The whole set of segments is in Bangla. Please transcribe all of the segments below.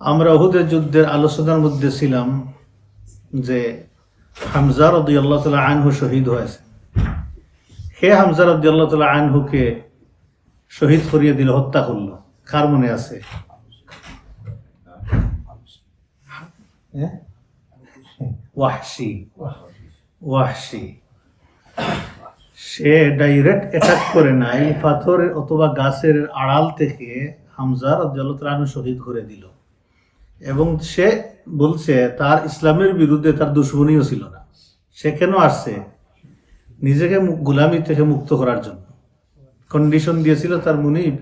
আমরা উহুদের যুদ্ধের আলোচনার মধ্যে ছিলাম যে হামজা রাদিয়াল্লাহু তাআলা আনহু শহীদ হয়েছে। হে হামজা রাদিয়াল্লাহু তাআলা আনহুকে শহীদ করিয়ে দিল, হত্যা করলো? কার মনে আছে? ওয়াহশি। সে ডাইরেক্ট অ্যাটাক করে নাই, পাথরের অথবা গাছের আড়াল থেকে হামজা রাদিয়াল্লাহু তাআলা আনহু শহীদ করে দিল। এবং সে বলছে তার ইসলামের বিরুদ্ধে তার দুশমনীও ছিল না। সে কেন আসছে? নিজেকে গোলামি থেকে মুক্ত করার জন্য। কন্ডিশন দিয়েছিল তার মুনিব,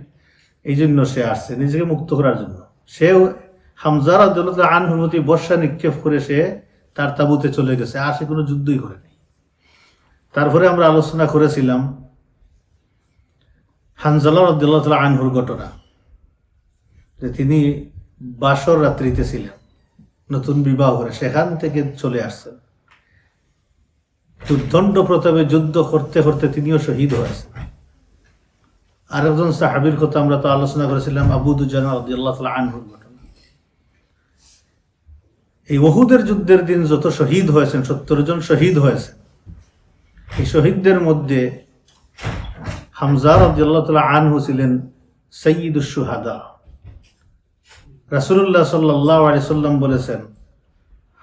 এই জন্য সে আসছে নিজেকে মুক্ত করার জন্য। সে হামজা রাদিয়াল্লাহু তাআলা আনহুর প্রতি বর্ষা নিক্ষেপ করে সে তার তাঁবুতে চলে গেছে, আর সে কোনো যুদ্ধই করেনি। তারপরে আমরা আলোচনা করেছিলাম হানজালা রাদিয়াল্লাহু তাআলা আনহুর ঘটনা, যে তিনি বাসর রাত্রিতে ছিলেন, নতুন বিবাহ করে সেখান থেকে চলে আসছেন। দুর্দণ্ড প্রতাপে যুদ্ধ করতে করতে তিনিও শহীদ হয়েছেন। আরেকজন সাহাবীর কথা আমরা তো আলোচনা করেছিলাম, আবু দুজানা রাদিয়াল্লাহু তাআলা আনহুর ঘটনা। এই উহুদের যুদ্ধের দিন যত শহীদ হয়েছেন, 70 জন শহীদ হয়েছেন। এই শহীদদের মধ্যে হামজা রাদিয়াল্লাহু তাআলা আনহু ছিলেন সাইয়্যিদুশ শুহাদা। রাসূলুল্লাহ সাল্লাল্লাহু আলাইহি সাল্লাম বলেছেন,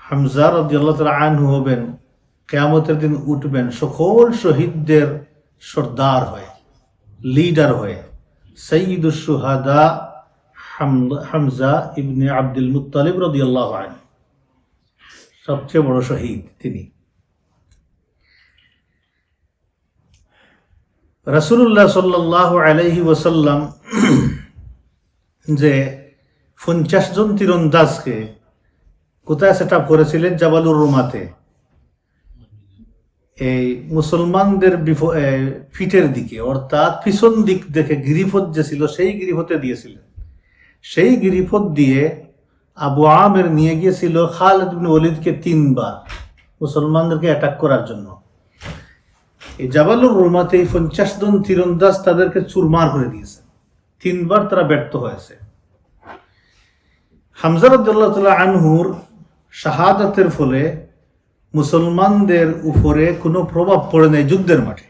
হামজা রাদিয়াল্লাহু তাআলা আনহু হবেন কিয়ামতের দিন উঠবেন সকল শহীদদের সর্দার হয়ে, লিডার হয়ে। সাইয়্যিদুশ শুহাদা হামজা ইবনে আব্দুল মুত্তালিব রাদিয়াল্লাহু আনহু, সবচেয়ে বড় শহীদ তিনি। রাসূলুল্লাহ সাল্লাল্লাহু আলাইহি ওয়াসাল্লাম যে 50 জন তীরন্দাজকে কোথায় সেট আপ করেছিলেন? জাবালুর রুমাতে, এই মুসলমানদের পিঠের দিকে, অর্থাৎ পিছন দিক দেখে গিরিফত যে ছিল সেই গিরিফতে দিয়েছিলেন। সেই গিরিফত দিয়ে আবু আমের নিয়ে গিয়েছিল খালিদ ইবনে ওয়ালিদকে 3 বার মুসলমানদেরকে অ্যাটাক করার জন্য। এই জাবালুর রুমাতে এই 50 জন তীরন্দাজ তাদেরকে চুরমার করে দিয়েছে। 3 বার তারা ব্যর্থ হয়েছে। হামজা রাদিয়াল্লাহু তাআলা আনহুর শাহাদাতের ফলে মুসলমানদের উপরে কোনো প্রভাব পড়ে নাই। যুদ্ধের মাঠে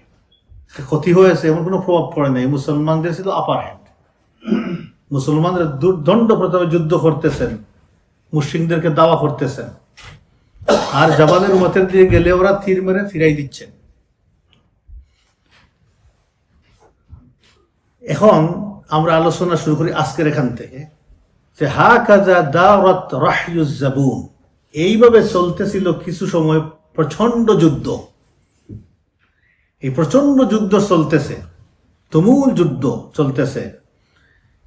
ক্ষতি হয়েছে এমন কোনো প্রভাব পড়ে নাই। মুসলমানদের ছিল আপার হ্যান্ড। মুসলমানরা দুর্দণ্ড প্রতাপে যুদ্ধ করতেছেন, মুশরিকদেরকে দাওয়া করতেছেন, আর জাবালের রুমাতের দিয়ে গেলে ওরা তীর মেরে ফিরাই দিচ্ছেন। এখন আমরা আলোচনা শুরু করি আজকের এখান থেকে, যে হাকাযা দাওরাত রাহয়ুজ জাবুন। এইভাবে চলতেছিল কিছু সময় প্রচন্ড যুদ্ধ। এই প্রচন্ড যুদ্ধ চলতেছে, তুমুল যুদ্ধ চলতেছে,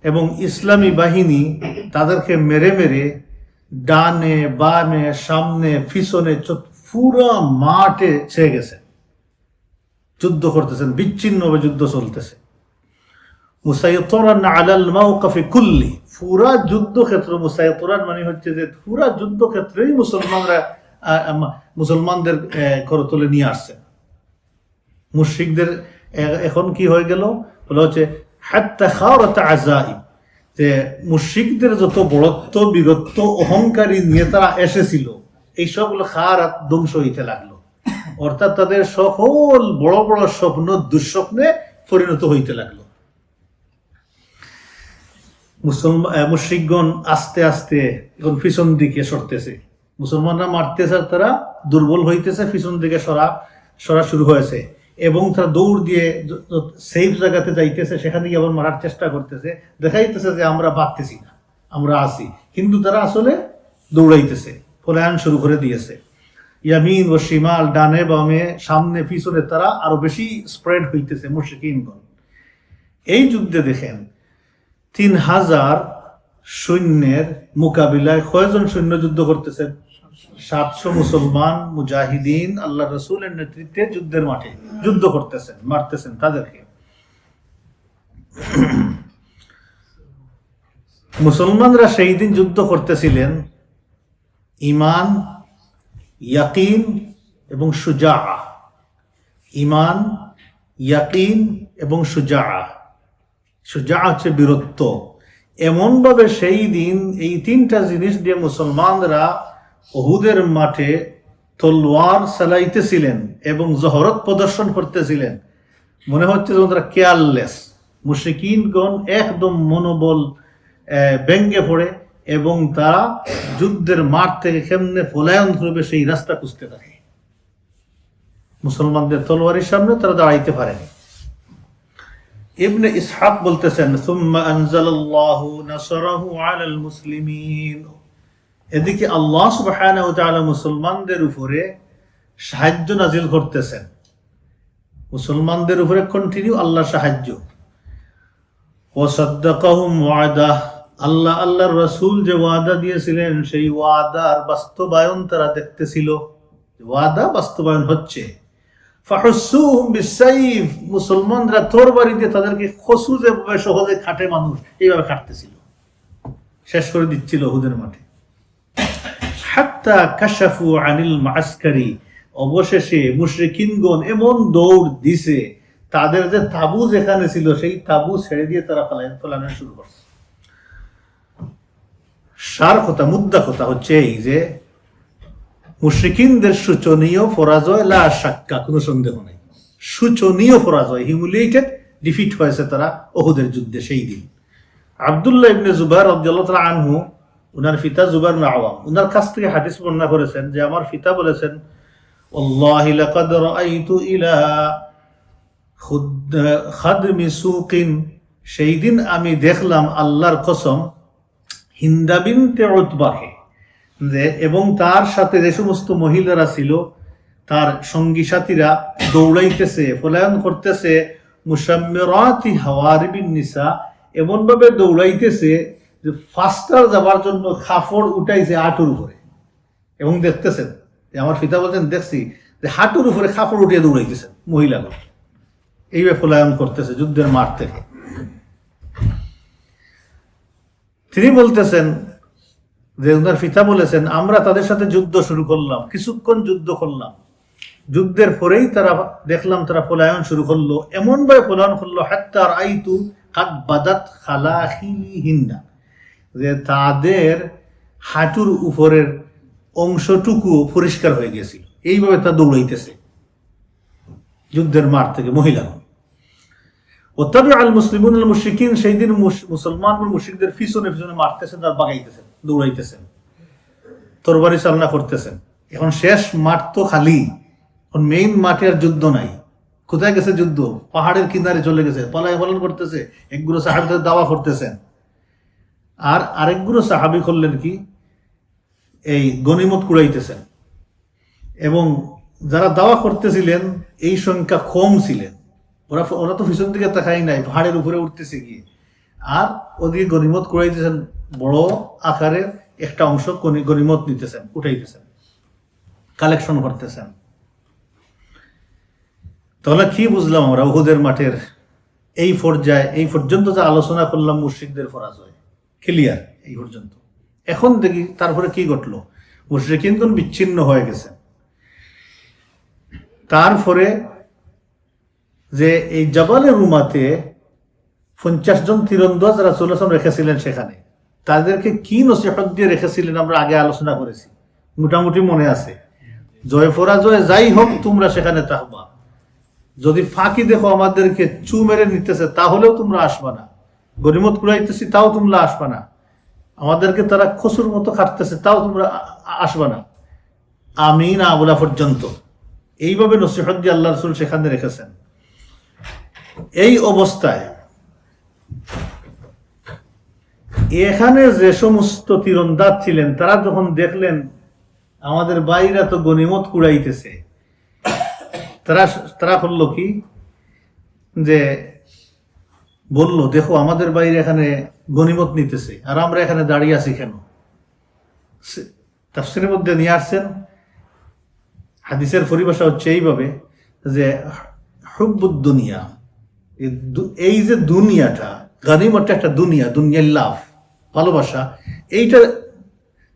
এবং ইসলামী বাহিনী তাদেরকে মেরে মেরে ডানে বামে সামনে পিছনে পুরো মাঠে ছেয়ে গেছে। যুদ্ধ করতেছেন, বিচ্ছিন্নভাবে যুদ্ধ চলতেছে। মুসাইতরান আলাল মাওকাফি কুল্লি, পুরা যুদ্ধক্ষেত্র, মুসাইতরান মানে হচ্ছে যে পুরা যুদ্ধক্ষেত্রেই মুসলমানদের করতলে নিয়ে আসছে। মুশরিকদের এখন কি হয়ে গেল বলা হচ্ছে হাত্তা খাওয়াত আযাইব, যে মুশরিকদের যত বড়ত্ব বীরত্ব অহংকারী নিয়ে তারা এসেছিল, এই সবগুলো খারাত ধ্বংস হইতে লাগলো। অর্থাৎ তাদের সকল বড় বড় স্বপ্ন দুঃস্বপ্নে পরিণত হইতে লাগলো। মুশরিকগণ আস্তে আস্তে এখন পিছন দিকে সরতেছে। মুসলমানরা মারতেছে, তারা দুর্বল হইতেছে, পিছন দিকে সরা শুরু হয়েছে, এবং তারা দৌড় দিয়ে সেফ জায়গাতে যাইতেছে, সেখানে গিয়ে আবার মারার চেষ্টা করতেছে। দেখাইতেছে যে আমরা বাঁচতেছি না, আমরা আছি, কিন্তু তারা আসলে দৌড়াইতেছে, পলায়ন শুরু করে দিয়েছে। ইয়ামিন ও শিমাল, ডানে বামে সামনে পিছনে তারা আরো বেশি স্প্রেড হইতেছে মুশরিকিনগণ। এই যুদ্ধে দেখেন 3000 সৈন্যের মোকাবিলায় কয়জন সৈন্য যুদ্ধ করতেছেন? 700 মুসলমান মুজাহিদিন আল্লাহ রাসূলের নেতৃত্বে যুদ্ধের মাঠে যুদ্ধ করতেছেন, মারতেছেন তাদেরকে। মুসলমানরা সেই দিন যুদ্ধ করতেছিলেন ঈমান, ইয়াকিন এবং শুজা। ঈমান, ইয়াকিন এবং শুজা। শুজা হচ্ছে বীরত্ব, এমনভাবে সেই দিন এই তিনটা জিনিস দিয়ে মুসলমানরা উহুদের মাঠে তলোয়ার চালাইতেছিলেন এবং জহরত প্রদর্শন করতেছিলেন, মনে হচ্ছে যে তারা কেয়ারলেস। মুশরিকিনগণ একদম মনোবল ভেঙ্গে পড়ে এবং তারা যুদ্ধের মাঠ থেকে কেমনে পলায়ন করবে সেই রাস্তা খুঁজতে থাকে। মুসলমানদের তলোয়ারের সামনে তারা দাঁড়াইতে পারেনি। ইবনে ইসহাক বলতেছেন, সুম্মা আনজালাল্লাহু নাসরাহু আলাল মুসলিমিন, এদিকে আল্লাহ সুবহানাহু ওয়া তাআলা মুসলমানদের উপরে সাহায্য নাজিল করতেছেন। মুসলমানদের উপরে কন্টিনিউ আল্লাহ সাহায্য। ওয়াসাদ্দাকাহুম ওয়াদাহ, আল্লাহর রাসূল যে ওয়াদা দিয়েছিলেন সেই ওয়াদার বাস্তবায়ন তারা দেখতেছিল, ওয়াদা বাস্তবায়ন হচ্ছে। ফাহুসুহুম বিসাইফ, মুসলমানরা তরবারি দিয়ে তাদেরকে খসুজে সহজে খাটে মানুষ এইভাবে কাটতেছিল, শেষ করে দিচ্ছিল উহুদের মাঠে। হাত্তা কাশাফু আনিল মাসকারি, অবশেষে মুশরিকিনগণ এমন দৌড় দিছে তাদের যে তাবু যেখানে ছিল সেই তাবু ছেড়ে দিয়ে তারা পলায়ন শুরু করছে। সার কথা, মুদ্দা কথা হচ্ছে এই যে মুশরিকিনদের শোচনীয় পরাজয়, লা শাক্কা, কোনো সন্দেহ নেই, শোচনীয় পরাজয়, হিউমিলিয়েটেড ডিফিট হয়েছে তারা উহুদের যুদ্ধে সেই দিন। আব্দুল্লাহ ইবনে জুবাইর রাদিয়াল্লাহু তাআলা আনহু, উনার পিতা জুবাইর ইবনে আওয়াম, উনার কাছ থেকে হাদিস বর্ণনা করেছেন যে আমার পিতা বলেছেন, ওয়াল্লাহি লাকাদ রাআইতু ইলা খাদমি সুকিন, সেই দিন আমি দেখলাম আল্লাহর কসম হিন্দা বিনতে উতবাকে, এবং তার সাথে যে সমস্ত মহিলারা ছিল তার সঙ্গী সাথীরা দৌড়াইতেছে, পলায়ন করতেছে, মুসাম্মিরাতি হাওয়ারিবিন নিসা, এমন ভাবে দৌড়াইতেছে যে ফাস্টার যাবার জন্য খাফড় উঠাইছে হাঁটুর উপরে, এবং দেখতেছেন যে আমার পিতা বলছেন দেখছি যে হাঁটুর উপরে খাফড় উঠিয়ে দৌড়াইতেছেন মহিলারা, এইভাবে পলায়ন করতেছে যুদ্ধের মাঠ থেকে। তিনি বলতেছেন যে ওনার পিতা বলেছেন আমরা তাদের সাথে যুদ্ধ শুরু করলাম, কিছুক্ষণ যুদ্ধ করলাম, যুদ্ধের পরেই তারা দেখলাম তারা পলায়ন শুরু করলো, এমন ভাবে পলায়ন করলো হাত্তা রাআইতু কাদ বাদাত খালাখিলিহিন্না, যে তাদের হাঁটুর উপরের অংশটুকু পরিষ্কার হয়ে গেছিল, এইভাবে তা দৌড়াইতেছে যুদ্ধের মাঠ থেকে মহিলা। ওয়াতাবিআ আল মুসলিমুন আল মুশরিকিন, সেই দিন মুসলমান মুশরিকদের পিছনে পিছনে মারতেছেন আর বাগাইতেছেন, দৌড়াইতেছেন, তরবারি চালনা করতেছেন। এখন শেষ মাঠ তো খালি, এখন মেইন মাঠে আর যুদ্ধ নাই। কোথায় গেছে যুদ্ধ? পাহাড়ের কিনারে চলে গেছে, পলায়ন করতেছে, একগুলো সাহাবীদের দাওয়া করতেছেন। আর আরেকগুলো সাহাবী করলেন কি, এই গনিমত কুড়াইতেছেন, এবং যারা দাওয়া করতেছিলেন এই সংখ্যা কম ছিলেন, ওরা তো পিছন দিকে তাকাই নাই, পাহাড়ের উপরে উঠতেছে গিয়ে, আর ওদিকে গনিমত কুড়াইতেছেন, বড় আকারের একটা অংশ গনিমত নিতেছেন, উঠাইতেছেন, কালেকশন করতেছেন। তাহলে কি বুঝলাম আমরা উহুদের মাঠের এই পর্যায়ে, এই পর্যন্ত যা আলোচনা করলাম মুশরিকদের পরাজয় ক্লিয়ার এই পর্যন্ত। এখন দেখি তারপরে কি ঘটলো, মুশরিকিনগণ বিচ্ছিন্ন হয়ে গেছে। তারপরে যে এই জাবালে রুমাতে 50 জন তীরন্দাজ রাসূলুল্লাহ সাল্লাল্লাহু আলাইহি ওয়াসাল্লাম রেখেছিলেন, সেখানে তাদেরকে কি নসিহত দিয়ে রেখেছিলেন আমরা আগে আলোচনা করেছি, মোটামুটি মনে আছে। জয় পরাজয় যাই হোক তোমরা সেখানে থাকবা, যদি ফাঁকি দেখো আমাদেরকে চু মেরে নিতেছে তাহলেও তোমরা আসবা না, গনিমত কুড়াইতেছি তাও তোমরা আসবা না, আমাদেরকে তারা খসুর মতো খাটতেছে তাও তোমরা আসবা না, আমি না বলা পর্যন্ত এইভাবে নসিহত দিয়ে আল্লাহ রাসূল সেখানে রেখেছেন। এই অবস্থায় এখানে যে সমস্ত তীরন্দাজ ছিলেন তারা যখন দেখলেন আমাদের ভাইরা তো গনিমত কুড়াইতেছে, তারা করলো কি, যে বলল দেখো আমাদের বাইরে এখানে গনিমত নিতেছে আর আমরা এখানে দাঁড়িয়ে আছি কেন। তাফসীরের মধ্যে নিয়ে আসছেন, হাদিসের পরিভাষা হচ্ছে এইভাবে যে হুব্বুদ দুনিয়া, এই যে দুনিয়াটা, গনিমতটা একটা দুনিয়া, দুনিয়ার লাভ, ভালোবাসা, এইটা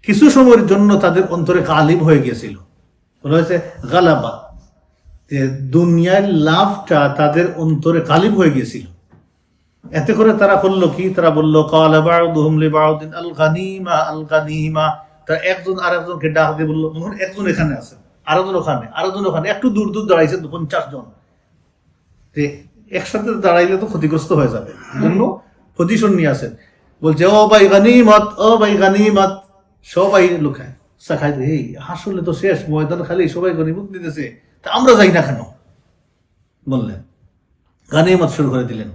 কিছু সময়ের জন্য তাদের অন্তরে গালিব হয়ে গিয়েছিল, বলা হয়েছে গালাবা, যে দুনিয়ার লাভটা তাদের অন্তরে গালিব হয়ে গিয়েছিল। এতে করে তারা করলো কি, তারা বললো ক্বালা বা'দুহুম লিবা'দিন আল গানিমা আল গানিমা। তারা একজন আরেকজনকে ডাক দিয়ে বললো, একজন এখানে আছে, আরেকজন ওখানে, আরেকজন ওখানে, একটু দূর দূর দাঁড়াইছে 50 জন, একসাথে দাঁড়াইলে তো ক্ষতিগ্রস্ত হয়ে যাবে, জন্য পজিশন নিয়ে আসেন। বলছে ও ভাই গানিমত, ও ভাই গানিমত, সবাই লুকায় চাখাই, এই আসলে তো শেষ, ময়দান খালি, সবাই গনিমত দিতেছে, তা আমরা যাই না কেন, বললেন, গানিমত শুরু করে দিলেন।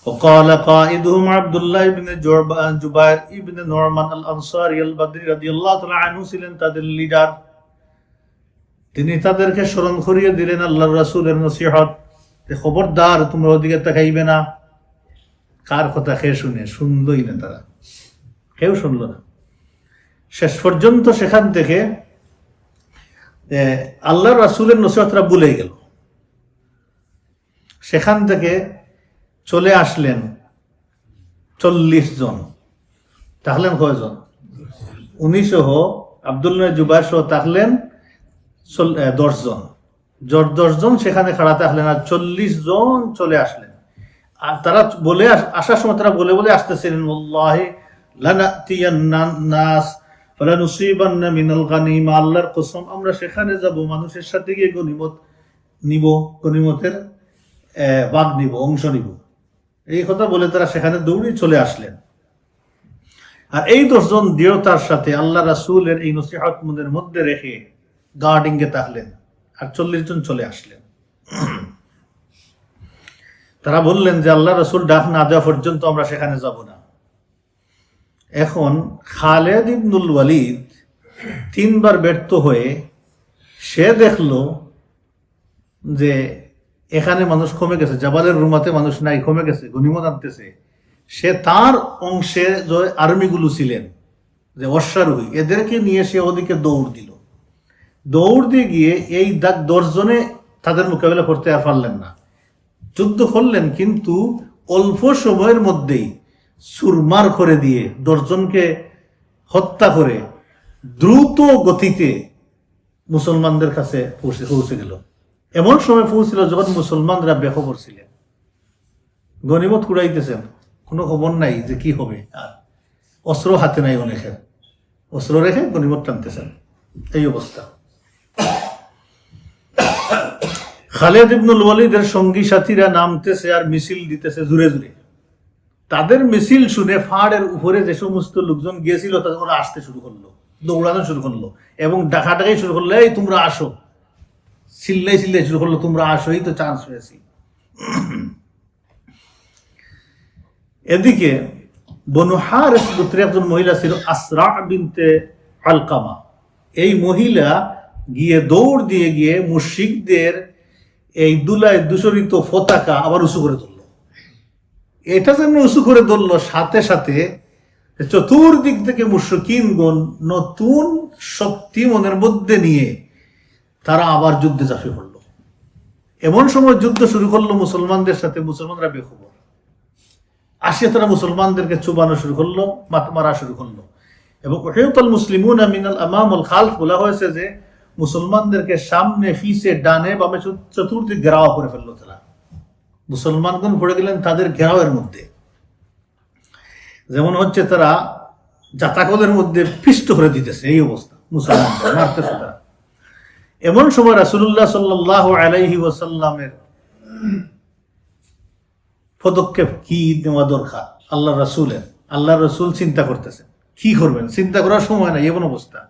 وقال قائدهم عبد الله بن جبير ابن نعمان الانصاري البدري رضي الله تعالى عنه ছিলেন তাদের লিডার। তিনি তাদেরকে স্মরণ করিয়ে দিলেন আল্লাহর রাসূলের নসিহত, খবরদার তোমরা ওদিকে তাকাইবে না। কার কথা কে শুনে? শুনলই না তারা, কেউ শুনল না। শেষ পর্যন্ত সেখান থেকে আল্লাহর রাসূলের নসিহতরা ভুলে গেল। সেখান থেকে চলে আসলেন 40 জন, থাকলেন কয়জন? 19 সহ আব্দুল্লাহ জুবাইর সহ থাকলেন 10 জন। 10 জন সেখানে খাড়া থাকলেন, আর 40 জন চলে আসলেন। আর তারা বলে আসার সময় তারা বলে বলে আসতেছিলেন, ওয়াল্লাহি লানাতিয়ান্না নাস ফালানুসিবান্না মিনাল গানিমা, আল্লাহর কসম আমরা সেখানে যাব, মানুষের সাথে গিয়ে গনিমত নিব, গনিমতের ভাগ নিব, অংশ নিব। এই কথা বলে তারা সেখানে দৌড়ে চলে আসলেন। আর এই 10 জন দৃঢ়তার সাথে আল্লাহ রাসূলের এই নসিহত মনের মধ্যে রেখে গার্ডিং এ থাকলেন, আর 40 জন চলে আসলেন। তারা বললেন যে আল্লাহ রাসূল ডাক না দেওয়া পর্যন্ত আমরা সেখানে যাব না। এখন খালেদ ইবনুল ওয়ালিদ 3 বার ব্যর্থ হয়ে সে দেখলো যে এখানে মানুষ কমে গেছে, জাবালের রুমাতে মানুষ নাই, কমে গেছে, গনিমত আনতেছে। সে তার অংশে যে আর্মিগুলো ছিলেন, যে অশ্বারোহী, এদেরকে নিয়ে সে ওদিকে দৌড় দিল। দৌড় দিয়ে গিয়ে এই 10 জনে তাদের মোকাবেলা করতে আর পারলেন না। যুদ্ধ করলেন, কিন্তু অল্প সময়ের মধ্যেই চুরমার করে দিয়ে 10 জনকে হত্যা করে দ্রুত গতিতে মুসলমানদের কাছে পৌঁছে গেল। এমন সময় পৌঁছিল যখন মুসলমানরা বেখবর ছিলেন, গনিমত কুড়াইতেছেন, কোনো খবর নাই যে কি হবে, আর অস্ত্র হাতে নাই, অনেকের অস্ত্র রেখে গনিমত টানতেছেন, এই অবস্থা। খালেদ ইবনুল ওয়ালিদের সঙ্গী সাথীরা নামতেছে আর মিছিল দিতেছে জুড়ে জুড়ে। তাদের মিছিল শুনে ফাড়ের উপরে যে সমস্ত লোকজন গিয়েছিল তাদের ওরা আসতে শুরু করলো, দৌড়ানো শুরু করলো, এবং ডাকাটাকাই শুরু করলো, এই তোমরা আসো, চিল্লাই চিল্লাই শুরু করলো, তোমরা আসোই তো চান্স হয়েছি। এদিকে বনু হারিস গোত্রের একজন মহিলা ছিল আসরা বিনতে আলকামা। এই মহিলা গিয়ে দৌড় দিয়ে গিয়ে মুশরিকদের এই দুলায় দূষরিত পতাকা আবার উঁচু করে ধরল। এটা যেন উঁচু করে ধরল, সাথে সাথে চতুর্দিক থেকে মুশরিকিনগণ নতুন শক্তি মনের মধ্যে নিয়ে তারা আবার যুদ্ধে ঝাঁপিয়ে পড়ল। এমন সময় যুদ্ধ শুরু করলো মুসলমানদের সাথে, মুসলমানরা বেখবর আসিয়া তারা মুসলমানদেরকে চুবানো শুরু করলো, মারা শুরু করলো। এবং উহিতাল মুসলিমুনা মিনাল আমাম ওয়াল খালফ বলা হয়েছে যে মুসলমানদেরকে সামনে, পিছে, ডানে বামে চতুর্দিক ঘেরাও করে ফেললো তারা। মুসলমানগণ পড়ে গেলেন তাদের ঘেরাওয়ের মধ্যে, যেমন হচ্ছে তারা জাতাকলের মধ্যে পিষ্ট করে দিতেছে, এই অবস্থা, মুসলমানদের মারতেছে তারা। এমন সময় রাসূলুল্লাহ সাল্লাল্লাহু আলাইহি ওয়াসাল্লামের পদক্ষেপ কি নেওয়া দরকার আল্লাহ রাসূলের। আল্লাহ রাসূল চিন্তা করতেছেন কি করবেন, চিন্তা করার সময় নাই, এমন অবস্থা।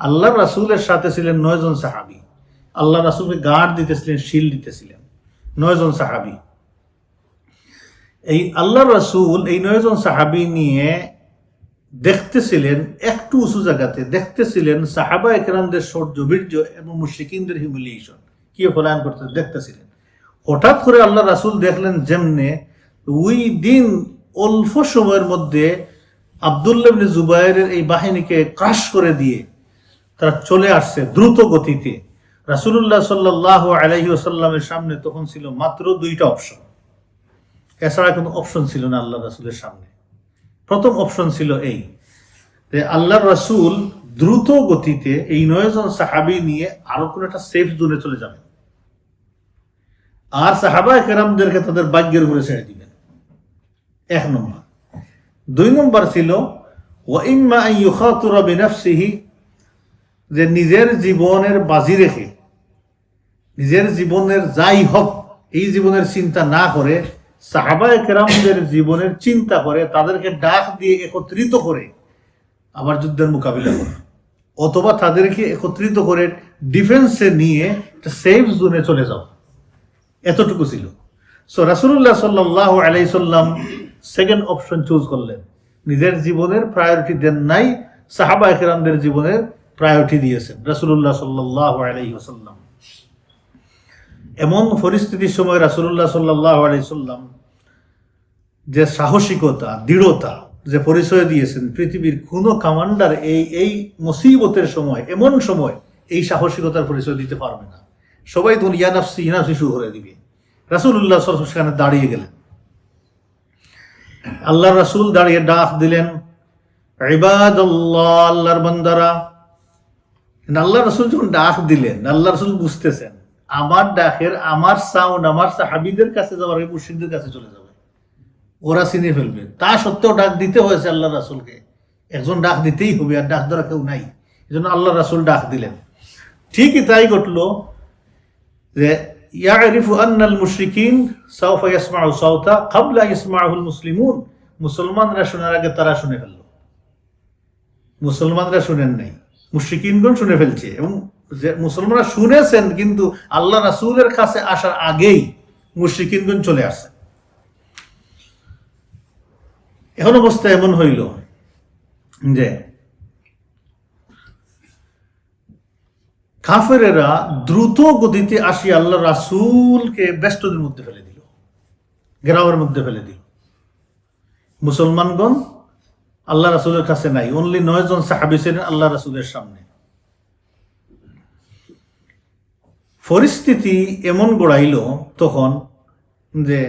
আল্লাহ রাসূলের সাথে ছিলেন 9 জন সাহাবী। আল্লাহ রাসূলকে গার্ড দিতেছিলেন, শিল দিতেছিলেন 9 জন সাহাবী। এই আল্লাহ রাসূল এই 9 জন সাহাবী নিয়ে দেখতেছিলেন একটু উঁচু জায়গাতে, দেখতেছিলেন সাহাবা একরামদের শৌর্য বীর্য এবং মুশরিকিনদের হিউমিলিয়েশন কি ফলায়ন করতে দেখতেছিলেন। হঠাৎ করে আল্লাহ রাসূল দেখলেন যেমনে ওই দিন অল্প সময়ের মধ্যে আব্দুল্লাহ ইবনে জুবাইরের এই বাহিনীকে ক্রাশ করে দিয়ে তারা চলে আসছে দ্রুত গতিতে। রাসূলুল্লাহ সাল্লাল্লাহু আলাইহি ওয়াসাল্লামের সামনে তখন ছিল মাত্র 2টা অপশন, এছাড়া কোনো অপশন ছিল না আল্লাহ রাসূলের সামনে। প্রথম অপশন ছিল এই যে আল্লাহ রাসূল দ্রুত গতিতে এই 9 জন সাহাবী নিয়ে আরো কোনো একটা সেফ জোনে চলে যাবেন, আর সাহাবা কেরামদেরকে তাদের ভাগ্যের উপরে ছেড়ে দিবেন। এক নম্বর। 2 নম্বর ছিল ওয়া ইম্মা আন ইউখাতিরা বিনাফসিহি, যে নিজের জীবনের বাজি রেখে, নিজের জীবনের যাই হোক এই জীবনের চিন্তা না করে সাহাবায়ে কেরামদের জীবনের চিন্তা করে তাদেরকে ডাক দিয়ে একত্রিত করে আবার যুদ্ধের মোকাবিলা করে, অথবা তাদেরকে একত্রিত করে ডিফেন্সে নিয়ে সেফ জোনে চলে যাও, এতটুকু ছিল। সো রাসূলুল্লাহ সাল্লাল্লাহু আলাইহি সাল্লাম সেকেন্ড অপশন চুজ করলেন, নিজের জীবনের প্রায়োরিটি দেন নাই, সাহাবায়ে কেরামদের জীবনের প্রায়োরিটি দিয়েছেন রাসূলুল্লাহ সাল্লাল্লাহু আলাইহি ওয়াসাল্লাম। এমন পরিস্থিতির সময় রাসূলুল্লাহ সাল্লাল্লাহু আলাইহি সাল্লাম যে সাহসিকতা, দৃঢ়তা যে পরিচয় দিয়েছেন, পৃথিবীর কোনো কমান্ডার এই মুসিবতের সময়, এমন সময় এই সাহসিকতার পরিচয় দিতে পারবে না। সবাই তখন ইয়া নাফসি শুরু করে দিবে। রাসূলুল্লাহ সাল্লাল্লাহু আলাইহি ওয়াসাল্লাম সেখানে দাঁড়িয়ে গেলেন। আল্লাহর রাসূল দাঁড়িয়ে ডাক দিলেন, ইবাদাল্লাহ, আল্লাহর বান্দারা। আল্লাহর রাসূল যখন ডাক দিলেন, আল্লাহর রাসূল বুঝতেছেন আমার ডাকের, আমার সাউন্ড আমার সাহাবীদের কাছে যাওয়ার আগে মুশরিকদের কাছে চলে যাবে, ওরা চিনে ফেলবে। তা সত্ত্বেও ডাক দিতে হয়েছে আল্লাহ রাসূলকে, একজন ডাক দিতেই হবে, আর ডাক ধরা কেউ নাই, এজন্য আল্লাহ রাসূল ডাক দিলেন। ঠিকই তাই ঘটলো যে ইয়ারিফু আন্নাল মুশরিকিন সাওফা ইয়াসমাউ সাওতা ক্বাবলা ইয়াসমাউল মুসলিমুন, মুসলমানরা শোনার আগে তারা শুনে ফেলল। মুসলমানরা শুনেন নাই, মুশরিকিনগণ শুনে ফেলছে, এবং যে মুসলমানরা শুনেছেন কিন্তু আল্লাহ রাসূলের কাছে আসার আগেই মুশরিকিনগণ চলে আসছে। এখন অবস্থা এমন হইল যে কাফেরেরা দ্রুত গতিতে আসি আল্লাহ রাসূলকে বেষ্টনীর মধ্যে ফেলে দিল, ঘেরাওয়ের মধ্যে ফেলে দিল। মুসলমানগণ আল্লাহ রাসূলের কাছে নাই, অনলি 9 জন সাহাবী ছিলেন আল্লাহ রাসূলের সামনে। পরিস্থিতি এমন গড়াইল তখন যে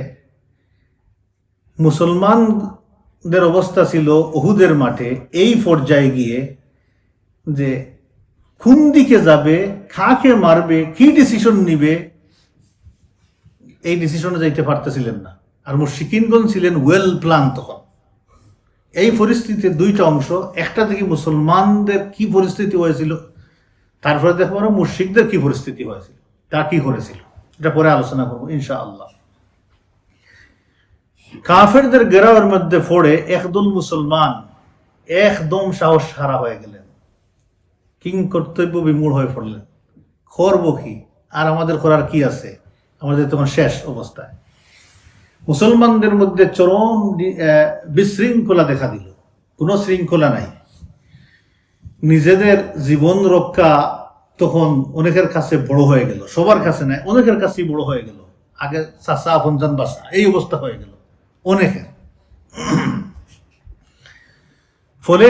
মুসলমানদের অবস্থা ছিল উহুদের মাঠে এই পর্যায়ে গিয়ে যে কোন দিকে যাবে, কাকে মারবে, কি ডিসিশন নিবে, এই ডিসিশনে যাইতে পারতেছিলেন না। আর মুশরিকিনগণ ছিলেন ওয়েল প্ল্যান তখন। এই পরিস্থিতিতে 2টা অংশ, একটা থেকে মুসলমানদের কি পরিস্থিতি হয়েছিল, তারপরে দেখবো আমরা মুশরিকদের কি পরিস্থিতি হয়েছিল, তা কি করেছিল, এটা পরে আলোচনা করবো ইনশাআল্লাহ। কাফেরদের ঘেরাওয়ের মধ্যে পড়ে একদল মুসলমান একদম সাহস হারা হয়ে গেলেন, কিং কর্তব্য বিমূঢ় হয়ে পড়লেন। করবো কি, আর আমাদের করার কি আছে, আমাদের তখন শেষ অবস্থায়। মুসলমানদের মধ্যে চরম বিশৃঙ্খলা দেখা দিল, কোনো শৃঙ্খলা নাই। নিজেদের জীবন রক্ষা তখন অনেকের কাছে বড় হয়ে গেল, সবার কাছে নাই, অনেকের কাছেই বড় হয়ে গেল। আগে চাচা আপনজন বাসা, এই অবস্থা হয়ে গেল অনেকের। ফলে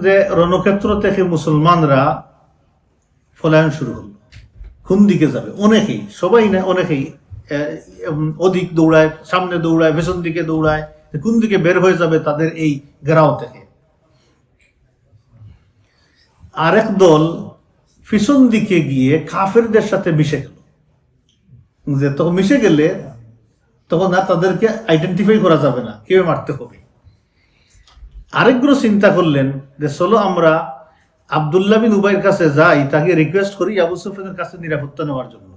যে রণক্ষেত্র থেকে মুসলমানরা পলায়ন শুরু হল, কোন দিকে যাবে, অনেকেই, সবাই না, অনেকেই অধিক দৌড়ায়, সামনে দৌড়ায়, পেছন দিকে দৌড়ায়, কোন দিকে বের হয়ে যাবে তাদের এই ঘেরাও থেকে। আরেক দল পিছন দিকে গিয়ে কাফেরদের সাথে মিশে গেল, যে তখন মিশে গেলে তখন আর তাদেরকে আইডেন্টিফাই করা যাবে না, কেউ মারতে হবে। আরেকগুলো চিন্তা করলেন যে চলো আমরা আব্দুল্লাহ বিন উবাইয়ের কাছে যাই, তাকে রিকোয়েস্ট করি আবু সুফিয়ানের কাছে নিরাপত্তা নেওয়ার জন্য।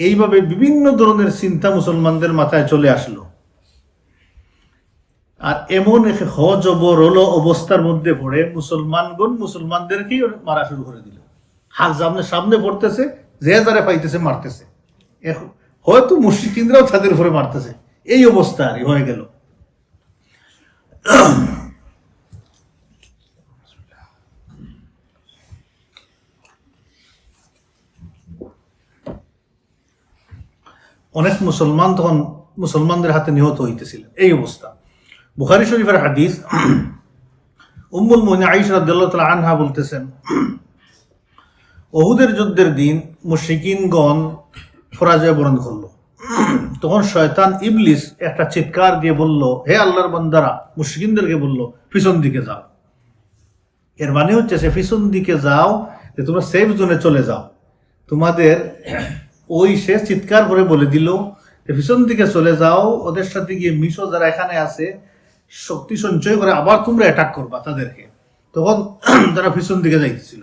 এইভাবে বিভিন্ন ধরনের চিন্তা মুসলমানদের মাথায় চলে আসলো। আর এমন এক হজবরল অবস্থার মধ্যে পড়ে মুসলমানগণ মুসলমানদেরকেই মারা শুরু করে দিল। হাত সামনে পড়তেছে, যে যারা পাইতেছে মারতেছে, হয়তো মুশরিকিনরাও তাদের উপরে মারতেছে, এই অবস্থা আর হয়ে গেল। অনেক মুসলমান তখন মুসলমানদের হাতে নিহত হইতেছিলেন, এই অবস্থা। বুখারী শরীফের হাদিস, উম্মুল মুমিনিন আয়েশা রাদিয়াল্লাহু তাআলা আনহা বলতেছেন, উহুদের যুদ্ধের দিন মুশরিকিনগণ পরাজয় বরণ করলো। তখন শয়তান ইবলিস একটা চিৎকার দিয়ে বলল, হে আল্লাহর বান্দারা, মুশরিকিনদেরকে বলল পিছন দিকে যাও। এর মানে হচ্ছে সে পিছন দিকে যাও, যে তোমরা সেফ জোনে চলে যাও। তোমাদের ওই সে চিৎকার করে বলে দিল পিছন দিকে চলে যাও, ওদের সাথে গিয়ে মিশো, যারা এখানে আছে শক্তি সঞ্চয় করে আবার তোমরা অ্যাটাক করবা তাদেরকে। তখন তারা পিছন দিকে যাইতেছিল।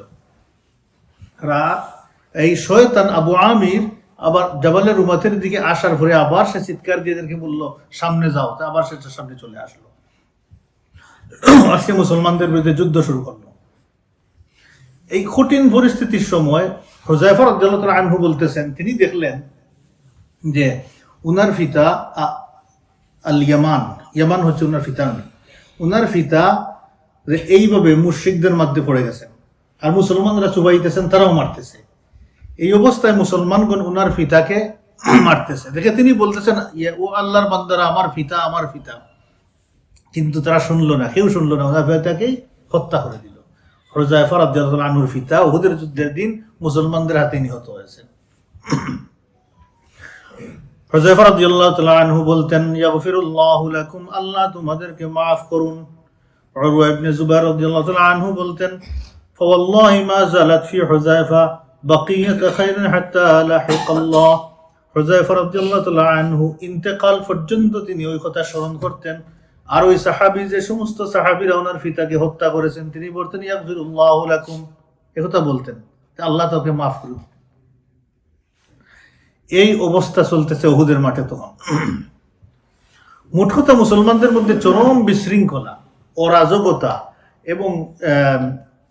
এই শয়তান আবু আমির আবার জাবালের রুমাতের দিকে আসার পরে আবার সে চিৎকার দিয়ে এদেরকে বললো সামনে যাও, তা আবার সে সামনে চলে আসলো। আজকে মুসলমানদের বিরুদ্ধে যুদ্ধ শুরু করলো। এই কঠিন পরিস্থিতির সময় হুযায়ফা রাদিয়াল্লাহু তাআলা আনহু বলতেছেন, তিনি দেখলেন যে উনার পিতা আল ইয়ামান, ইয়ামান হচ্ছে উনার পিতার নাম, উনার পিতা এইভাবে মুশরিকদের মধ্যে পড়ে গেছেন, আর মুসলমানরা চুবাইতেছেন, তারাও মারতেছে। এই অবস্থায় মুসলমানগণ উনার পিতাকে মারতেছে দেখে তিনি বলতেছেন, ও আল্লাহর বান্দারা, আমার পিতা, আমার পিতা। কিন্তু তারা শুনলো না, কেউ শুনলো না, ওনার পিতাকেই হত্যা করে দিল। হুযায়ফা রাদিয়াল্লাহু আনহুর পিতা উহুদের যুদ্ধের দিন মুসলমানদের হাতে নিহত হয়েছেন। হুযায়ফা রাদিয়াল্লাহু তাআলা আনহু বলতেন, ইয়াগফিরুল্লাহু লাকুম, আল্লাহ তোমাদেরকে মাফ করুন। উরওয়া ইবনে জুবাইর রাদিয়াল্লাহু তাআলা আনহু বলতেন, ফাওয়াল্লাহি মা জালাত ফি হুযায়ফা বাকিয়াত খায়রিন হাত্তা লাহিকাল্লাহ। হুযায়ফা রাদিয়াল্লাহু তাআলা আনহু ইন্তেকাল পর্যন্ত তিনি ওই কথা স্মরণ করতেন। আর ওই সাহাবী, যে সমস্ত সাহাবীরা ওনার পিতাকে হত্যা করেছেন, তিনি বলতেন ইয়াগফিরুল্লাহু লাকুম, একথা বলতেন, আল্লাহ তাকে মাফ করুন। এই অবস্থা চলতেছে উহুদের মাঠে তখন। মোট কথা মুসলমানদের মধ্যে চরম বিশৃঙ্খলা, অরাজকতা এবং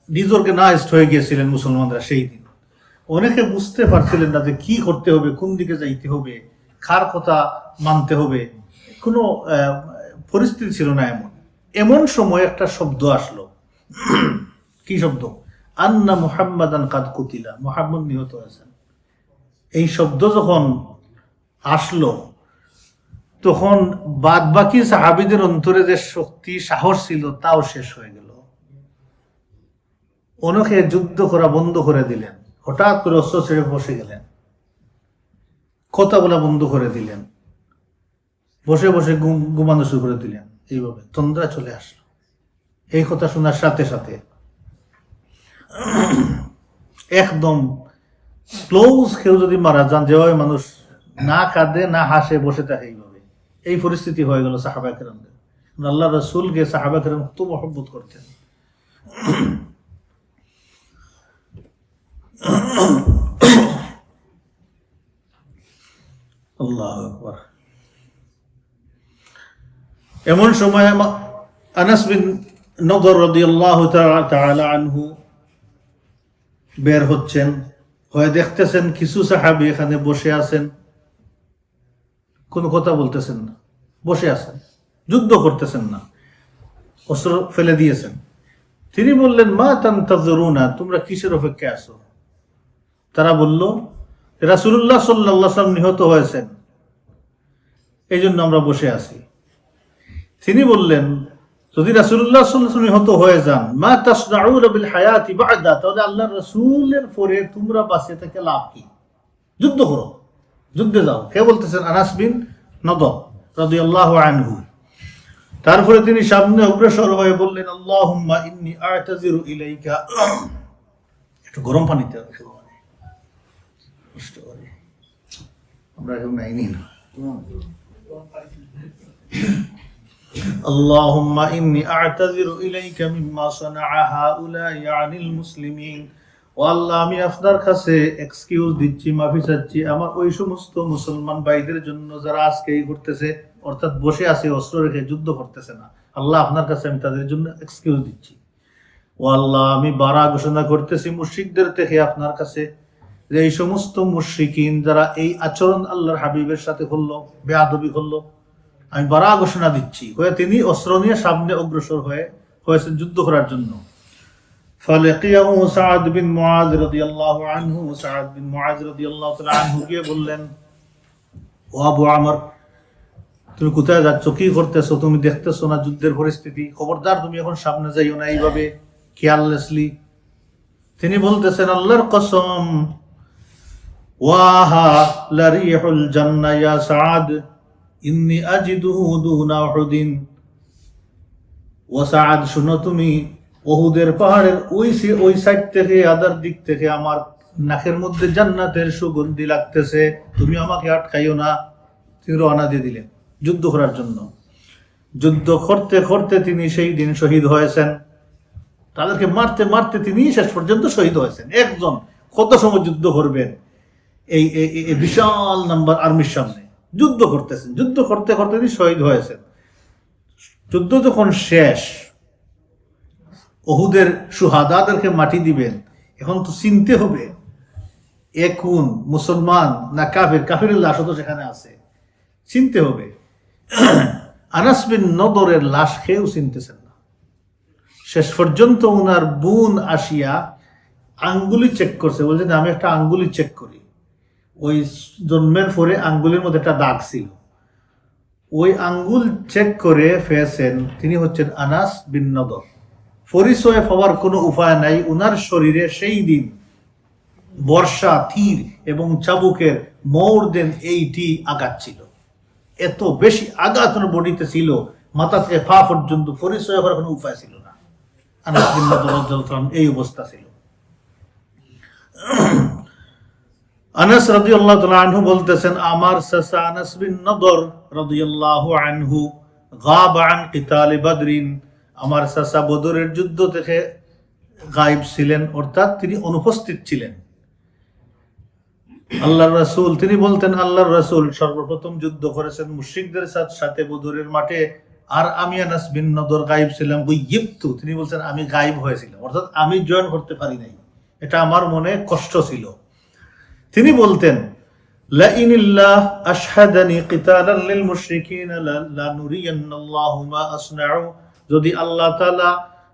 ডিসঅর্গানাইজড হয়ে গিয়েছিলেন মুসলমানরা সেই দিন। অনেকে বুঝতে পারছিলেন না যে কি করতে হবে, কোন দিকে যাইতে হবে, কার কথা মানতে হবে, কোনো পরিস্থিতি ছিল না। এমন সময় একটা শব্দ আসলো। কি শব্দ? আন্না মুহাম্মাদান কাদ কুতিলা, মুহাম্মদ নিহত হয়েছেন। এই শব্দ যখন আসলো, তখন বাদ বাকি সাহাবীদের অন্তরে যে শক্তি, সাহস ছিল, তাও শেষ হয়ে গেল। অনেকে যুদ্ধ করা বন্ধ করে দিলেন, হঠাৎ করে অস্ত্র ছেড়ে বসে গেলেন, কথা বলা বন্ধ করে দিলেন, বসে বসে ঘুমানো শুরু করে দিলেন। এইভাবে তন্দ্রা চলে আসলো। এই কথা শোনার সাথে সাথে একদম ক্লোজ কেউ যদি মারা যান, যেভাবে মানুষ না কাঁদে না হাসে বসে থাকে, এইভাবে এই পরিস্থিতি হয়ে গেল সাহাবায়ে কেরামদের। আল্লাহ রাসূলকে সাহাবায়ে কেরাম খুব মহব্বত করতেন। আল্লাহু আকবার। এমন সময় আনাস বিন নদর রাদিয়াল্লাহু তাআলা আনহু বের হচ্ছেন, হয়ে দেখতেছেন কিছু সাহাবী এখানে বসে আছেন, কোনো কথা বলতেছেন না, বসে আছেন, যুদ্ধ করতেছেন না, অস্ত্র ফেলে দিয়েছেন। তিনি বললেন, মা তানতাযিরুনা, তোমরা কিসের অপেক্ষায় আছো? তারা বলল, রাসূলুল্লাহ সাল্লাল্লাহু আলাইহি ওয়াসাল্লাম নিহত হয়েছেন, এই জন্য আমরা বসে আছি। তিনি বললেন, যদি রাসূলুল্লাহ সাল্লাল্লাহু আলাইহি ওয়াসাল্লাম নিহত হয়ে যান, মা তাসনাউনা বিল হায়াতি বা'দা, তাহলে আল্লাহর রাসূলের পরে তোমরা বাঁচে থেকে লাভ কি? যুদ্ধ করো, যুদ্ধে যাও। কে বলতেছেন? আনাস বিন নদর রাদিয়াল্লাহু আনহু। তারপরে তিনি সামনে অগ্রসর হয়ে বললেন, আল্লাহুম্মা ইন্নী আ'তাযিরু ইলাইকা। একটু গরম পানিতে কষ্ট করে, আমরা কেউ নাইনি না। আল্লাহুম্মা ইন্নী আ'তাযিরু ইলাইকা মিম্মা সানাআ হাউলাই আনিল মুসলিমিন। ও আল্লাহ, আমি আপনার কাছে এক্সকিউজ দিচ্ছি, মাফি চাচ্ছি আমার ওই সমস্ত মুসলমান ভাইদের জন্য যারা আজকে এই করতেছে, অর্থাৎ বসে আছে, অস্ত্র রেখে যুদ্ধ করতেছে না। আল্লাহ, আপনার কাছে আমি তাদের জন্য এক্সকিউজ দিচ্ছি। ও আল্লাহ, আমি বারা ঘোষণা করতেছি মুশরিকদের থেকে আপনার কাছে, যে এই সমস্ত মুশরিকিন যারা এই আচরণ আল্লাহর হাবিবের সাথে করলো, বেয়াদবি করলো, আমি বারা ঘোষণা দিচ্ছি। হয়ে তিনি অস্ত্র নিয়ে সামনে অগ্রসর হয়েছেন যুদ্ধ করার জন্য। فلقيه سعد بن معاذ رضي الله عنه, سعد بن معاذ رضي الله تعالى عنه গিয়ে বললেন, ও আবু আমর, তুমি কোথায় যাচ্ছ, কি করতেছো? তুমি দেখতেছো না যুদ্ধের পরিস্থিতি? খবরদার তুমি এখন সামনে যাইও না এইভাবে কেয়ারলেসলি। তিনি বলতেছেন, আল্লাহর কসম, ওয়াহা লারিহুল জান্নাহ ইয়া সাদ, ইন্নী আজিদুহু দুনা উহুদিন। ও সাদ, শুনো, তুমি উহুদের পাহাড়ের ওই সাইড থেকে, আদার দিক থেকে আমার নাকের মধ্যে জান্নাতের সুগন্ধি লাগতেছে, তুমি আমাকে আটকাইও না। তিনি রওনা দিয়ে দিলেন যুদ্ধ করার জন্য। যুদ্ধ করতে করতে তিনি সেই দিন শহীদ হয়েছেন। তাদেরকে মারতে মারতে তিনি শেষ পর্যন্ত শহীদ হয়েছেন। একজন কত সময় যুদ্ধ করবেন এই বিশাল নাম্বার আর্মির সামনে যুদ্ধ করতেছেন, যুদ্ধ করতে করতে তিনি শহীদ হয়েছেন। যুদ্ধ যখন শেষ, উহুদের শুহাদাদেরকে মাটি দিবেন, এখন তো চিনতে হবে এ কোন, মুসলমান না কাফের, কাফেরের লাশও তো সেখানে আছে, চিনতে হবে। আনাস বিন নদরের লাশ খেয়েও চিনতেছেন না। শেষ পর্যন্ত ওনার বোন আসিয়া আঙ্গুলি চেক করছে, বলছেন আমি একটা আঙ্গুলি চেক করি। ওই জন্মের পরে আঙ্গুলের মধ্যে একটা দাগ ছিল, ওই আঙ্গুল চেক করে পেয়েছেন তিনি হচ্ছেন আনাস বিন নদর। পরিচয় পাওয়ার কোনো উপায় নাই। উনার শরীরে সেই দিন বর্ষা, তীর এবং চাবুকের মোর দেন 80 আঘাত ছিল। এত বেশি আঘাত ওনার বডিতে ছিল, মাথা থেকে পা পর্যন্ত পরিচয় হওয়ার কোনো উপায় ছিল না। আনাস বিন নদর রাদিয়াল্লাহু এই অবস্থা ছিল। আনাস রাদিয়াল্লাহু তাআলা আনহু বলতেছেন, আমার চাচা আনাস বিন নদর রাদিয়াল্লাহু আনহু গাবা আন কিতাল বদরিন, আমার চাচা বদরের যুদ্ধ থেকে গায়েব ছিলেন, অর্থাৎ তিনি অনুপস্থিত ছিলেন। আল্লাহর রাসূল তিনি বলতেন, আল্লাহর রাসূল সর্বপ্রথম যুদ্ধ করেছেন মুশরিকদের সাথে বদরের মাঠে, আর আমি আনাস বিন নদর গায়েব ছিলাম। গুইয়িবতু, তিনি বলছেন আমি গায়েব হয়েছিলাম, অর্থাৎ আমি জয়েন করতে পারি নাই, এটা আমার মনে কষ্ট ছিল। তিনি বলতেন, লা ইনিল্লাহ আশহাদানি কিতালান লিল মুশরিকিন লা নুরিয়ান্নাল্লাহু মা আসনাউ, যদি আল্লাহ তাআলা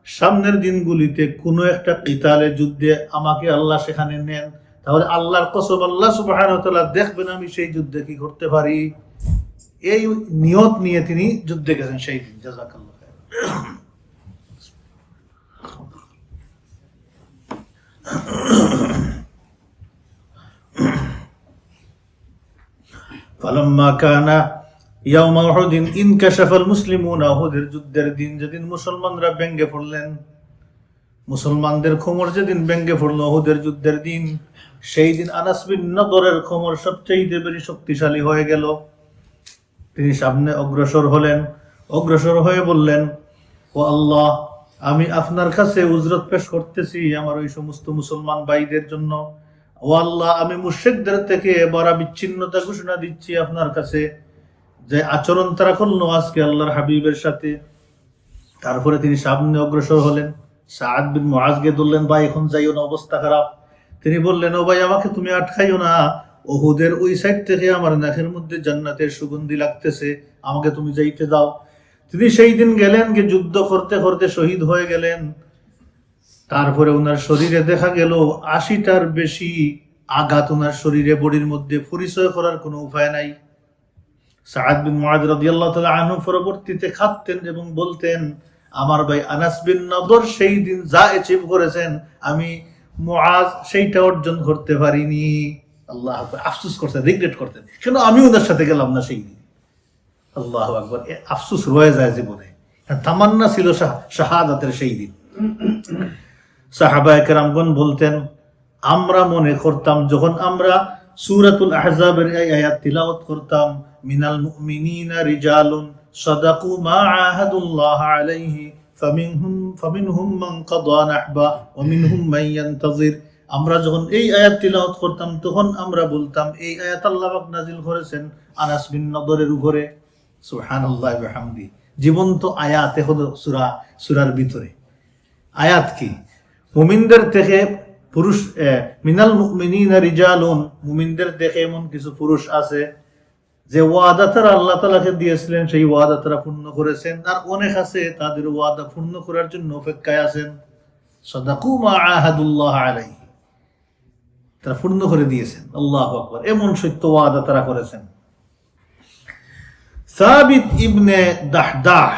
সামনের দিনগুলিতে কোনো একটা কিতালে যুদ্ধে আমাকে আল্লাহ সেখানে নেন, তাহলে আল্লাহর কসম আল্লাহ সুবহানাহু ওয়া তাআলা দেখবেন আমি সেই যুদ্ধে কি করতে পারি। এই নিয়ত নিয়ে তিনি যুদ্ধে গেছেন সেই দিন। জাযাকাল্লাহ খাইর। ফালাম্মা কানা ইয়াউমা উহুদিন ইনকাশাফাল মুসলিমুনা, উহুদের যুদ্ধের দিন যেদিন মুসলমানরা ব্যঙ্গে পড়লেন, মুসলমানদের খবর যেদিন ব্যঙ্গে পড়লো উহুদের যুদ্ধের দিন, সেই দিন আনাস বিন নদরের খবর সবচেয়ে বেশি শক্তিশালী হয়ে গেল। তিনি সামনে অগ্রসর হলেন, অগ্রসর হয়ে বললেন, ও আল্লাহ, আমি আপনার কাছে উজরত পেশ করতেছি আমার ওই সমস্ত মুসলমান ভাইদের জন্য। ও আল্লাহ, আমি মুশরিকদের থেকে বড় বিচ্ছিন্নতা ঘোষণা দিচ্ছি আপনার কাছে, যে আচরণ তারা করলো আজকে আল্লাহর হাবিবের সাথে। তারপরে তিনি সামনে অগ্রসর হলেন, সাদ বিন মুআজকে ধরলেন, ভাই এখন যাইও না, অবস্থা খারাপ। তিনি বললেন, ও ভাই আমাকে তুমি আটকাইও না, উহুদের ওই সাইড থেকে আমার নাকের মধ্যে জান্নাতের সুগন্ধি লাগতেছে, আমাকে তুমি যাইতে দাও। তিনি সেই দিন গেলেন, গিয়ে যুদ্ধ করতে করতে শহীদ হয়ে গেলেন। তারপরে ওনার শরীরে দেখা গেল 80টার বেশি আঘাত ওনার শরীরে, বডির মধ্যে পরিচয় করার কোনো উপায় নাই। সাদ বিন মুআজ রাদিয়াল্লাহু তাআলা আনহু পরবর্তীতে খাততেন এবং বলতেন, আমার ভাই আনাস বিন নদর সেই দিন যা অ্যাচিভ করেছেন আমি মুআজ সেইটা অর্জন করতে পারিনি। আল্লাহু আকবার, আফসোস করতেন, রিগ্রেট করতেন, কেন আমি ওদের সাথে গেলাম না সেই দিন। আল্লাহু আকবার, আফসোস রয়ে যায় জীবনে। তামান্না ছিল শাহাদাতের সেই দিন। সাহাবায়ে কেরামগণ বলতেন, আমরা মনে করতাম যখন আমরা সূরাতুল আহজাবের এই আয়াত তিলাওয়াত করতাম, মিনাল মুমিনিনা রিজালুন সাদাকু মা আহাদুল্লাহ আলাইহি ফামিনহুম মান কাদা নাহবা ওয়া মিনহুম মান ইয়ানতাজির, আমরা যখন এই আয়াত তিলাওয়াত করতাম তখন আমরা বলতাম এই আয়াত আল্লাহ পাক নাজিল করেছেন আনাস বিন নদরের উপরে। সুবহানাল্লাহি ওয়া বিহামদি, জীবন্ত আয়াত হলো সূরার ভিতরে। আয়াত কি? মুমিনদের থেকে পুরুষ, মিনাল মুমিনিনা রিজালুন, মুমিনদের থেকে এমন কিছু পুরুষ আছে যে ওয়াদা তারা আল্লাহ তাআলাকে দিয়েছিলেন, সেই ওয়াদা তারা পূর্ণ করেছেন। আর অনেক আছে তাদের ওয়াদা পূর্ণ করার জন্য অপেক্ষায় আছেন। সাদাকু মা আহাদুল্লাহ আলাইহি, তারা পূর্ণ করে দিয়েছেন। আল্লাহু আকবার, এমন সত্য ওয়াদা তারা করেছেন। সাবিত ইবনে দাহদাহ,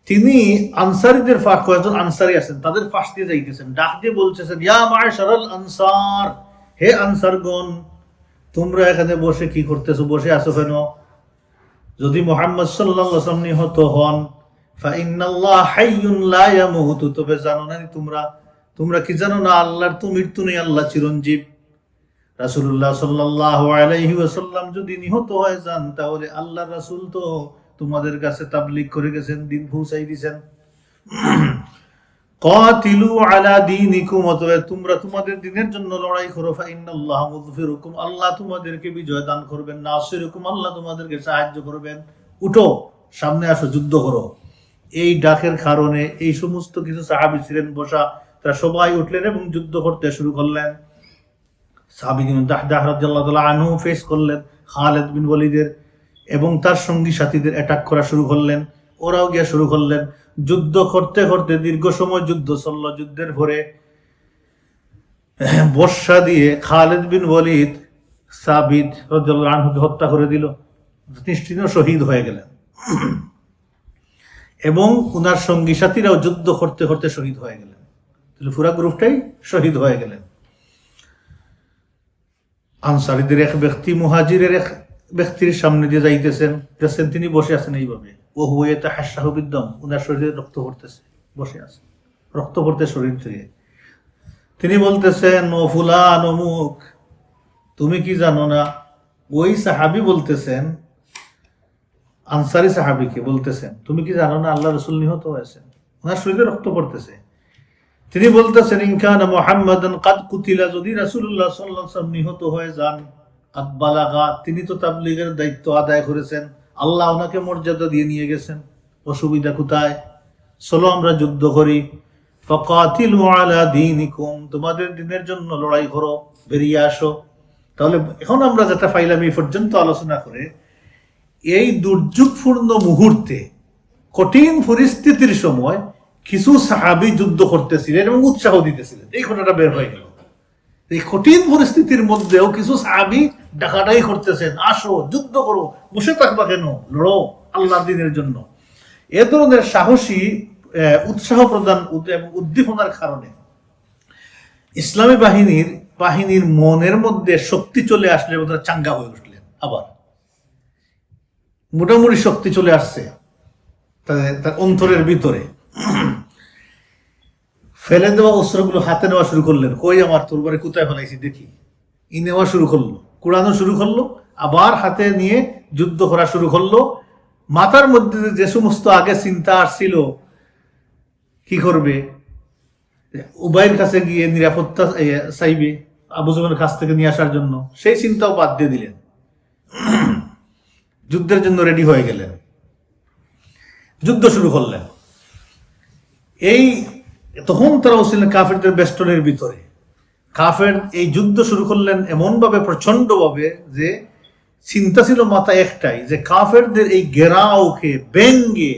তিনি আনসারীদের কয়েকজন আনসারী আছেন, তাদের পাশ দিয়ে যাইতেছেন, ডাক দিয়ে বলতেছেন, ইয়া মা'শারাল আনসার, হে আনসারগণ, তোমরা এখানে বসে কি করতেছো, বসে আছো কেন? যদি মুহাম্মদ সাল্লাল্লাহু আলাইহি ওয়াসাল্লাম নিহত হন, ফা ইন্নাল্লাহ হাইয়ুন লা ইয়ামুতু, তবে জানো না তোমরা কি জানো না আল্লাহর তো মৃত্যু নেই, আল্লাহ চিরঞ্জীব। রাসূলুল্লাহ সাল্লাল্লাহু আলাইহি ওয়াসাল্লাম যদি নিহত হয়ে যান তাহলে আল্লাহর রাসূল তো তোমাদের কাছে তাবলীগ করে গেছেন, দিন পৌঁছাই দিয়েছেন। কাতিলু আলা দীনিকুম, অতএব তোমরা তোমাদের দ্বীনের জন্য লড়াই করো। ফাইন্নাল্লাহা মুযফিরুকুম, আল্লাহ তোমাদেরকে বিজয় দান করবেন। নাসিরুকুম, আল্লাহ তোমাদেরকে সাহায্য করবেন। উঠো, সামনে আসো, যুদ্ধ করো। এই ডাকের কারণে এই সমস্ত কিছু সাহাবী ছিলেন বসা, তারা সবাই উঠলেন এবং যুদ্ধ করতে শুরু করলেন। সাহাবী দাহদাহ রাদিয়াল্লাহু তাআলা আনহু ফেস করলেন খালিদ বিন ওয়ালিদের এবং তার সঙ্গী সাথীদের অ্যাটাক করা শুরু করলেন। ওরাও গিয়ে শুরু করলেন যুদ্ধ করতে করতে। দীর্ঘ সময় যুদ্ধ চলল। যুদ্ধের পরে বর্ষা দিয়ে খালিদ বিন ওয়ালিদ সাবিত রাদিয়াল্লাহু আনহুকে হত্যা করে দিল। তিনি শহীদ হয়ে গেলেন এবং উনার সঙ্গী সাথীরাও যুদ্ধ করতে করতে শহীদ হয়ে গেলেন। তাহলে পুরা গ্রুপটাই শহীদ হয়ে গেলেন। আনসারীদের এক ব্যক্তি মুহাজিরের এক ব্যক্তির সামনে দিয়ে যাইতেছেন, তিনি বসে আছেন এইভাবে। ও হুয়ে তাহাশাহু বিদ্দম, উনার শরীরে রক্ত পড়তেছে, বসে আছে, রক্ত পড়তে শরীর থেকে। তিনি বলতেছেন, ও ফুলান অমুক, তুমি কি জানো না? ওই সাহাবী বলতেছেন, আনসারী সাহাবীকে বলতেছেন, তুমি কি জানো না আল্লাহ রাসূল নিহত হয়েছেন, ওনার শরীরে রক্ত পড়তেছে। তিনি বলতেছেন, ইনকানা মুহাম্মাদান কাদ কুতিলা, যদি রাসূলুল্লাহ সাল্লাল্লাহু আলাইহি ওয়াসাল্লাম নিহত হয়ে যান, কাদ বালাগা, তিনি তো তাবলীগের দায়িত্ব আদায় করেছেন, আল্লাহ ওনাকে মর্যাদা দিয়ে নিয়ে গেছেন, অসুবিধা কোথায়? চলো আমরা যুদ্ধ করি। ফাকাতিলু আলা দীনিকুম, তোমাদের দ্বীনের জন্য লড়াই করো, বেরিয়ে আসো। তাহলে এখন আমরা যেটা পাইলাম এই পর্যন্ত আলোচনা করে, এই দুর্যোগপূর্ণ মুহূর্তে, কঠিন পরিস্থিতির সময় কিছু সাহাবী যুদ্ধ করতেছিলেন এবং উৎসাহ দিতেছিলেন। এই ঘটনাটা বের হয়ে গেল। এই কঠিন পরিস্থিতির মধ্যেও কিছু সাহাবী ডাকাডাকি করতেছেন, আসো যুদ্ধ করো, বসে থাকবা কেন, লড়ো আল্লাহর দ্বীনের জন্য। এ ধরনের সাহসী উৎসাহ প্রদান এবং উদ্দীপনার কারণে ইসলামী বাহিনীর মনের মধ্যে শক্তি চলে আসলে তারা চাঙ্গা হয়ে উঠলেন। আবার মোটামুটি শক্তি চলে আসছে তার অন্তরের ভিতরে। ফেলে দেওয়া অস্ত্রগুলো হাতে নেওয়া শুরু করলেন। কই আমার তরবারি কোথায় ফেলাইছি দেখি। ই নেওয়া শুরু করলো, কুড়ানো শুরু করলো, আবার হাতে নিয়ে যুদ্ধ করা শুরু করলো। মাথার মধ্যে যে সমস্ত আগে চিন্তা আসছিল কি করবে, উবাইয়ের কাছে গিয়ে নিরাপত্তা চাইবে আবু সুফিয়ানের কাছ থেকে নিয়ে আসার জন্য, সেই চিন্তাও বাদ দিয়ে দিলেন। যুদ্ধের জন্য রেডি হয়ে গেলেন, যুদ্ধ শুরু করলেন। তখন তারাও ছিলেন কাফেরদের বেষ্টনের ভিতরে। কাফের এই যুদ্ধ শুরু করলেন এমন ভাবে, প্রচন্ড ভাবে, যে চিন্তা ছিল মাথা একটাই, যে কাফেরদের এই ঘেরাওকে ব্যঙ্গে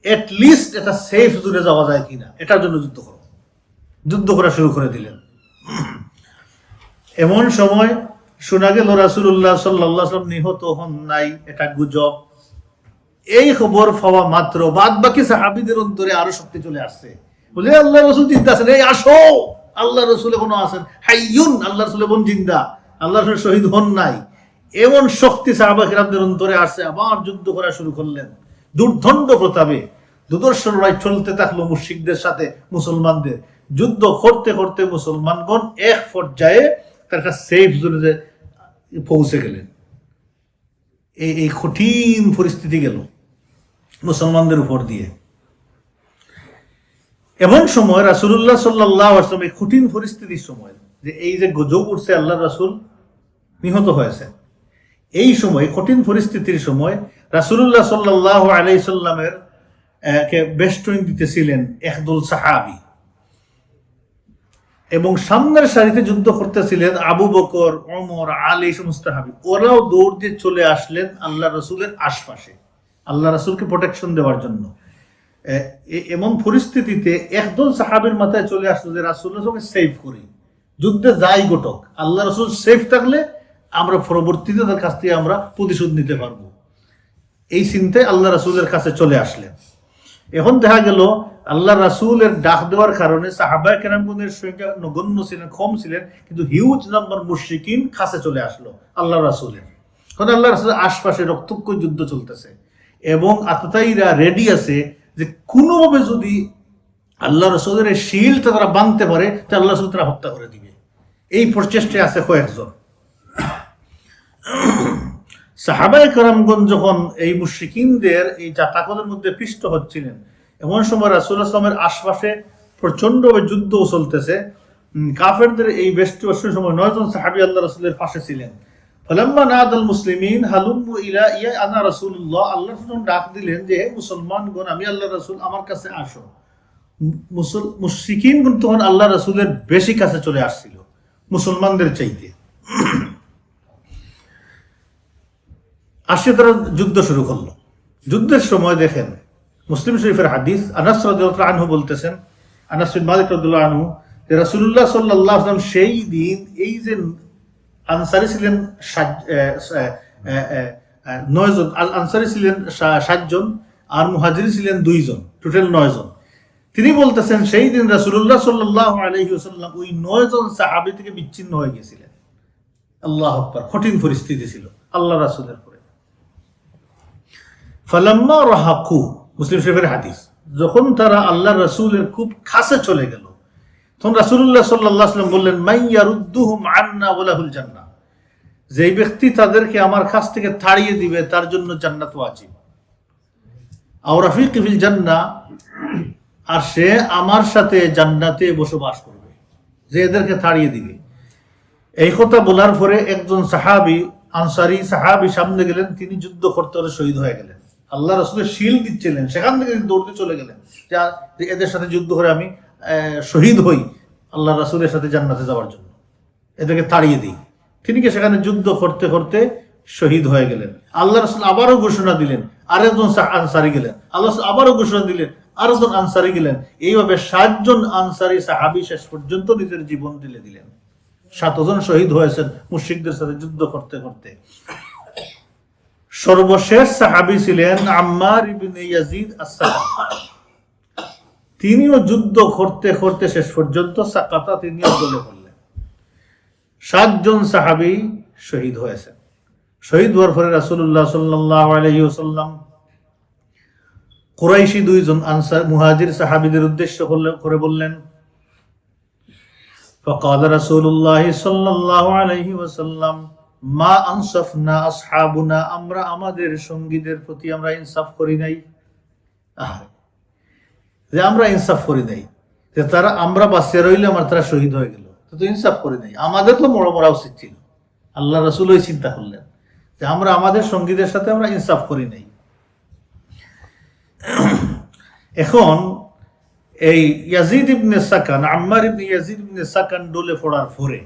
এটলিস্ট এটা সেফ জোনে যাওয়া যায় কিনা, এটার জন্য যুদ্ধ করা শুরু করে দিলেন। এমন সময় শোনা গেল রাসূলুল্লাহ সাল্লাল্লাহু আলাইহি ওয়াসাল্লাম নিহত হন নাই, এটা গুজব। এই খবর পাওয়া মাত্র বাদ বাকি সাহাবীদের অন্তরে আরো শক্তি চলে আসছে। বলে আল্লাহ রাসূল জিন্দা আছেন, এই আসো, আল্লাহ রাসূল এখনো আছেন, হাইয়ুন, আল্লাহ রাসূল এখন জিন্দা, আল্লাহ রাসূল শহীদ হন নাই। এমন শক্তি সাহাবা কিরামদের অন্তরে আসছে। আবার যুদ্ধ করা শুরু করলেন দুর্ধণ্ড প্রতাপে। দুর্ধর্ষ লড়াই চলতে থাকলো মুশরিকদের সাথে মুসলমানদের। যুদ্ধ করতে করতে মুসলমানগণ এক পর্যায়ে তার একটা সেফ জোনে পৌঁছে গেলেন। এই কঠিন পরিস্থিতি গেল মুসলমানদের উপর দিয়ে। এমন সময় রাসূলুল্লাহ সাল্লাল্লাহু আলাইহি ওয়াসাল্লাম এই কঠিন পরিস্থিতির সময়, যে এই যে গজব উঠছে আল্লাহ রাসূল নিহত হয়েছে, এই সময় কঠিন পরিস্থিতির সময় রাসূলুল্লাহ সাল্লাল্লাহু আলাইহি সাল্লামের কে বেষ্টনী দিতেছিলেন একদল সাহাবী, এবং সামনের সারিতে যুদ্ধ করতেছিলেন আবু বকর, ওমর, আলী, সমস্ত সাহাবী। ওরাও দৌড় দিয়ে চলে আসলেন আল্লাহ রাসূলের আশপাশে, আল্লাহ রাসূলকে প্রোটেকশন দেওয়ার জন্য। এমন পরিস্থিতিতে একদল সাহাবীর মাথায় চলে আসলো যে রাসূলকে সেভ করি, যুদ্ধে যাই ঘটক, আল্লাহ রাসূল সেফ থাকলে আমরা পরবর্তীতে তার কাছ থেকে আমরা প্রতিশোধ নিতে পারবো। এই চিন্তায় আল্লাহ রাসূলের কাছে চলে আসলেন। এখন দেখা গেল আল্লাহ রাসূলের ডাক দেওয়ার কারণে সাহাবায়ে কেরামগণের সংখ্যা নগণ্য ছিলেন, কম ছিলেন, কিন্তু হিউজ নাম্বার মুশরিকিন কাছে চলে আসলো আল্লাহ রাসূলের। কারণ আল্লাহ রাসূলের আশপাশে রক্তক্ষয়ী যুদ্ধ চলতেছে এবং আততায়ীরা রেডি আছে যে কোনোভাবে যদি আল্লাহ রাসূলের এই শিলটা তারা বাঁধতে পারে, তাহলে আল্লাহ রাসূল তারা হত্যা করে দিবে। এই প্রচেষ্টায় আছে কয়েকজন। সাহাবায়ে কেরামগণ যখন এই মুশরিকিনদের এই জাতাকলের মধ্যে পিষ্ট হচ্ছিলেন, এমন সময় রাসূলুল্লাহ সাল্লাল্লাহু আলাইহি ওয়াসাল্লামের আশপাশে প্রচন্ডভাবে যুদ্ধ চলতেছে। কাফেরদের এই বেষ্টনীর সময় 9 জন সাহাবী আল্লাহ রাসূলের পাশে ছিলেন। ফালাম্মা নাদাল মুসলিমিন হালুম্মু ইলা ইয়া আনা রাসূলুল্লাহ, আল্লাহ রাসূল ডাক দিলেন যে হে মুসলমানগণ, আমি আল্লাহ রাসূল, আমার কাছে আসো। মুশরিকিনগণ তখন আল্লাহ রাসূলের বেশি কাছে চলে আসছিল মুসলমানদের চাইতে। আসে তারা যুদ্ধ শুরু করলো। যুদ্ধের সময় দেখেন মুসলিম শরীফের হাদিস, আনাস রাদিয়াল্লাহু আনহু বলতেছেন, আনাস বিন মালিক রাদিয়াল্লাহু আনহু, যে রাসূলুল্লাহ সাল্লাল্লাহু আলাইহি ওয়াসাল্লাম সেই দিন এই যে আনসারী ছিলেন 9 জন, আনসারী ছিলেন 7 জন আর মুহাজির ছিলেন 2 জন, টোটাল 9 জন। তিনি বলতেছেন সেই দিন রাসূলুল্লাহ সাল্লাল্লাহু আলাইহি ওয়াসাল্লাম ওই 9 জন সাহাবী থেকে বিচ্ছিন্ন হয়ে গেছিলেন। আল্লাহু আকবার, কঠিন পরিস্থিতি ছিল আল্লাহ রাসূলের পরে। ফালাম্মা রাহাকু, মুসলিম শরীফের হাদিস, যখন তারা আল্লাহ রাসূলের খুব কাছে চলে গেল, তখন রাসূলুল্লাহ সাল্লাল্লাহু আলাইহি ওয়াসাল্লাম বললেন, মান ইয়ারুদ্দুহুম আন্না ওয়ালাহুল জান্নাহ, যেই ব্যক্তি তাদেরকে আমার কাছ থেকে তাড়িয়ে দিবে তার জন্য জান্নাত ওয়াজিব। আও রাফিক ফিল জান্নাহ, আর সে আমার সাথে জান্নাতে বসবাস করবে, যে এদেরকে তাড়িয়ে দিবে। এই কথা বলার পরে একজন সাহাবী, আনসারী সাহাবী সামনে গেলেন, তিনি যুদ্ধ করতে হলে শহীদ হয়ে গেলেন। আল্লাহ রাসূলের শিল্ড দিচ্ছিলেন, সেখান থেকে দৌড়তে চলে গেলেন যে এদের সাথে যুদ্ধ করে আমি শহীদ হই আল্লাহ রাসূলের সাথে জান্নাতে যাওয়ার জন্য, এদেরকে তাড়িয়ে দিই। তিনি কি সেখানে যুদ্ধ করতে করতে শহীদ হয়ে গেলেন। আল্লাহ রাসূল আবারও ঘোষণা দিলেন, আরেকজন আনসারী গেলেন, আল্লাহ আবারও ঘোষণা দিলেন, আরেকজন আনসারী গেলেন। এইভাবে 7 জন আনসারী সাহাবী শেষ পর্যন্ত নিজের জীবন দিলেন। 7 জন শহীদ হয়েছেন মুশরিকদের সাথে যুদ্ধ করতে করতে। সর্বশেষ সাহাবী ছিলেন আম্মার ইবনে ইয়াজিদ আস-সাকাফি। তিনিও যুদ্ধ করতে করতে শেষ পর্যন্ত সাকাতা তিনিও গলে পড়লেন। 7 জন সাহাবী শহীদ হয়েছেন। শহীদ হওয়ার পরে রাসূলুল্লাহ সাল্লাল্লাহু আলাইহি ওয়াসাল্লাম কুরাইশি 2 জন আনসার মুহাজির সাহাবীদের উদ্দেশ্য করে বললেন, فقال رسول الله صلى الله عليه وسلم মা আনসাফনা আসহাবুনা, আমরা আমাদের সঙ্গীদের প্রতি আমরা ইনসাফ করি নাই। যে আমরা ইনসাফ করি নাই, যে তারা আমরা বাঁচিয়ে রইলে আমার তারা শহীদ হয়ে গেল, তো ইনসাফ করি নাই, আমাদের তো মরা উচিত ছিল। আল্লাহ রাসূল ওই চিন্তা করলেন যে আমরা আমাদের সঙ্গীদের সাথে আমরা ইনসাফ করি নাই। এখন এই ইয়াজিদ ইবনে সাকান, আম্মার ইবনে ইয়াজিদ ইবনে সাকান ডলে পড়ার পরে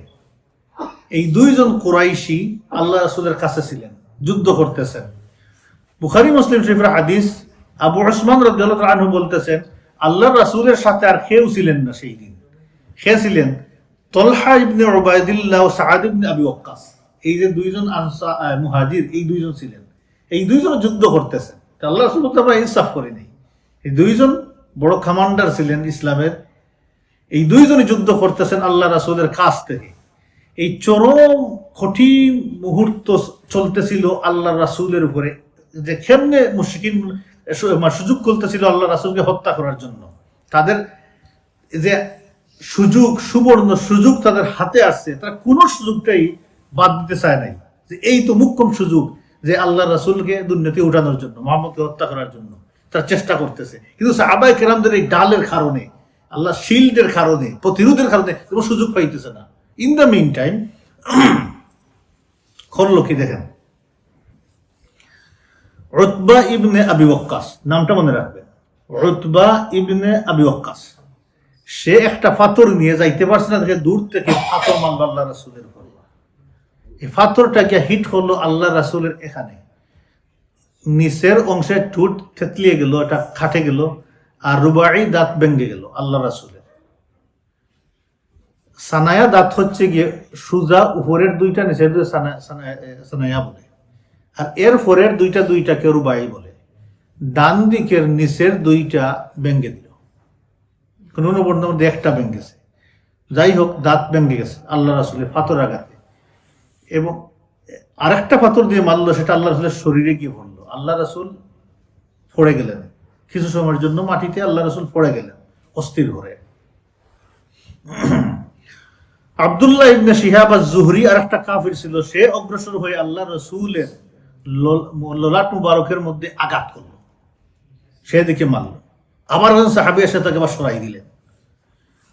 এই 2 জন কুরাইশি আল্লাহ রাসূলের কাছে ছিলেন, যুদ্ধ করতেছেন। বুখারী মুসলিম শরীফের হাদিস, আবু উসমান রাদিয়াল্লাহু আনহু বলতেছেন, আল্লাহর রাসূলের সাথে আর কেউ ছিলেন না সেই দিন। কে ছিলেন? তলহা ইবনে উবাইদুল্লাহ ও সাআদ ইবনে আবি ওয়াক্কাস, এই যে 2 জন মুহাজির, এই 2 জন ছিলেন। এই 2 জন যুদ্ধ করতেছেন। আল্লাহ রাসূল তো আমরা ইনসাফ করি নাই। এই 2 জন বড় কমান্ডার ছিলেন ইসলামের। এই 2 জনই যুদ্ধ করতেছেন আল্লাহ রাসূলের কাছ থেকে। এই চরম কঠিন মুহূর্ত চলতেছিল আল্লাহ রাসূলের উপরে, যে কেমনে মুশরিকিন সুযোগ খুলতেছিল আল্লাহ রাসূলকে হত্যা করার জন্য। তাদের যে সুযোগ, সুবর্ণ সুযোগ তাদের হাতে আসছে, তারা কোনো সুযোগটাই বাদ দিতে চায় নাই। যে এই তো মুখ্যম সুযোগ, যে আল্লাহ রাসূলকে দুর্নীতি উঠানোর জন্য, মুহাম্মদকে হত্যা করার জন্য তারা চেষ্টা করতেছে। কিন্তু সাহাবায়ে কেরামদের এই ডালের কারণে, আল্লাহ শিল্ডের কারণে, প্রতিরোধের কারণে কোনো সুযোগ পাইতেছে না। ইন দ্য মিন টাইম করলো কি দেখেন, উতবা ইবনে আবি ওয়াক্কাস, নামটা মনে রাখবেন, উতবা ইবনে আবি ওয়াক্কাস। সে একটা পাথর নিয়ে যাইতে পারছে না, দেখে দূর থেকে পাথর মারল আল্লাহ রাসূলের উপর। এই পাথরটাকে হিট করলো আল্লাহ রাসূলের এখানে, নিচের অংশে ঠোঁট থেতলিয়ে গেল, এটা খাটে গেল, আর রুবাই দাঁত ভেঙে গেল আল্লাহ রাসূলের। সানায়া দাঁত হচ্ছে গিয়ে সুজা উপরের 2টা, নিচের 2টা সানায়া বলে, আর এর পরের 2টাকে রুবাই বলে। ডান দিকের নিচের 2টা ভেঙে দিল, কোন বর্ণনার একটা ভেঙেছে। যাই হোক, দাঁত ভেঙে গেছে আল্লাহ রাসূলের পাথর আঘাতে। এবং আরেকটা পাথর দিয়ে মারলো, সেটা আল্লাহ রাসূলের শরীরে গিয়ে পড়লো। আল্লাহ রাসূল পড়ে গেলেন কিছু সময়ের জন্য মাটিতে, আল্লাহ রাসূল পড়ে গেলেন অস্থির হয়ে। আব্দুল্লাহ ইবনে শিহাব আজ-জুহরি আরেকটা কাফির ছিল, সে অগ্রসর হয়ে আল্লাহ রাসূলের ললাট মুবারকের মধ্যে আঘাত করলো, সেদিকে মারল। আবার একজন সাহাবী এসে তাকে আবার সরাই দিলেন।